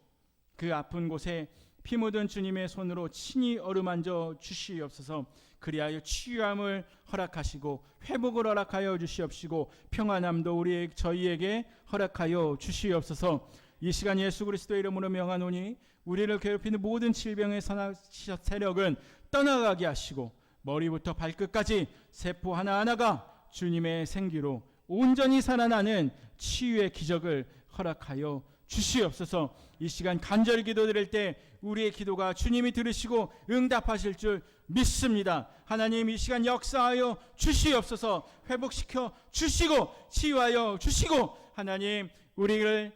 그 아픈 곳에 피 묻은 주님의 손으로 친히 어루만져 주시옵소서. 그리하여 치유함을 허락하시고 회복을 허락하여 주시옵시고 평안함도 저희에게 허락하여 주시옵소서. 이 시간 예수 그리스도의 이름으로 명하노니 우리를 괴롭히는 모든 질병의 세력은 떠나가게 하시고 머리부터 발끝까지 세포 하나하나가 주님의 생기로 온전히 살아나는 치유의 기적을 허락하여 주시옵소서. 이 시간 간절히 기도드릴 때 우리의 기도가 주님이 들으시고 응답하실 줄 믿습니다. 하나님 이 시간 역사하여 주시옵소서. 회복시켜 주시고 치유하여 주시고 하나님 우리를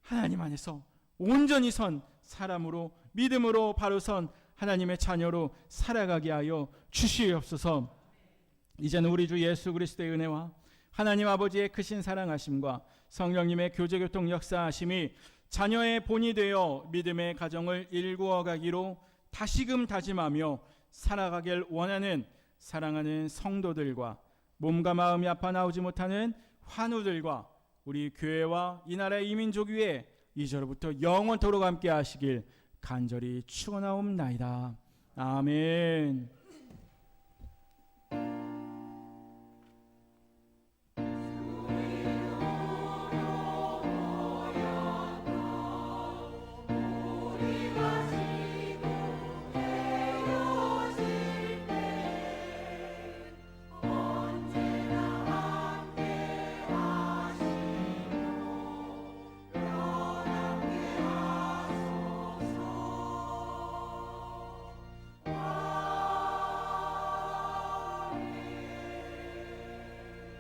하나님 안에서 온전히 선 사람으로 믿음으로 바로 선 하나님의 자녀로 살아가게 하여 주시옵소서. 이제는 우리 주 예수 그리스도의 은혜와 하나님 아버지의 크신 사랑하심과 성령님의 교제교통 역사하심이 자녀의 본이 되어 믿음의 가정을 일구어 가기로 다시금 다짐하며 살아가길 원하는 사랑하는 성도들과 몸과 마음이 아파 나오지 못하는 환우들과 우리 교회와 이 나라의 이민족 위에 이제로부터 영원토록 함께 하시길 간절히 축원하옵나이다. 아멘.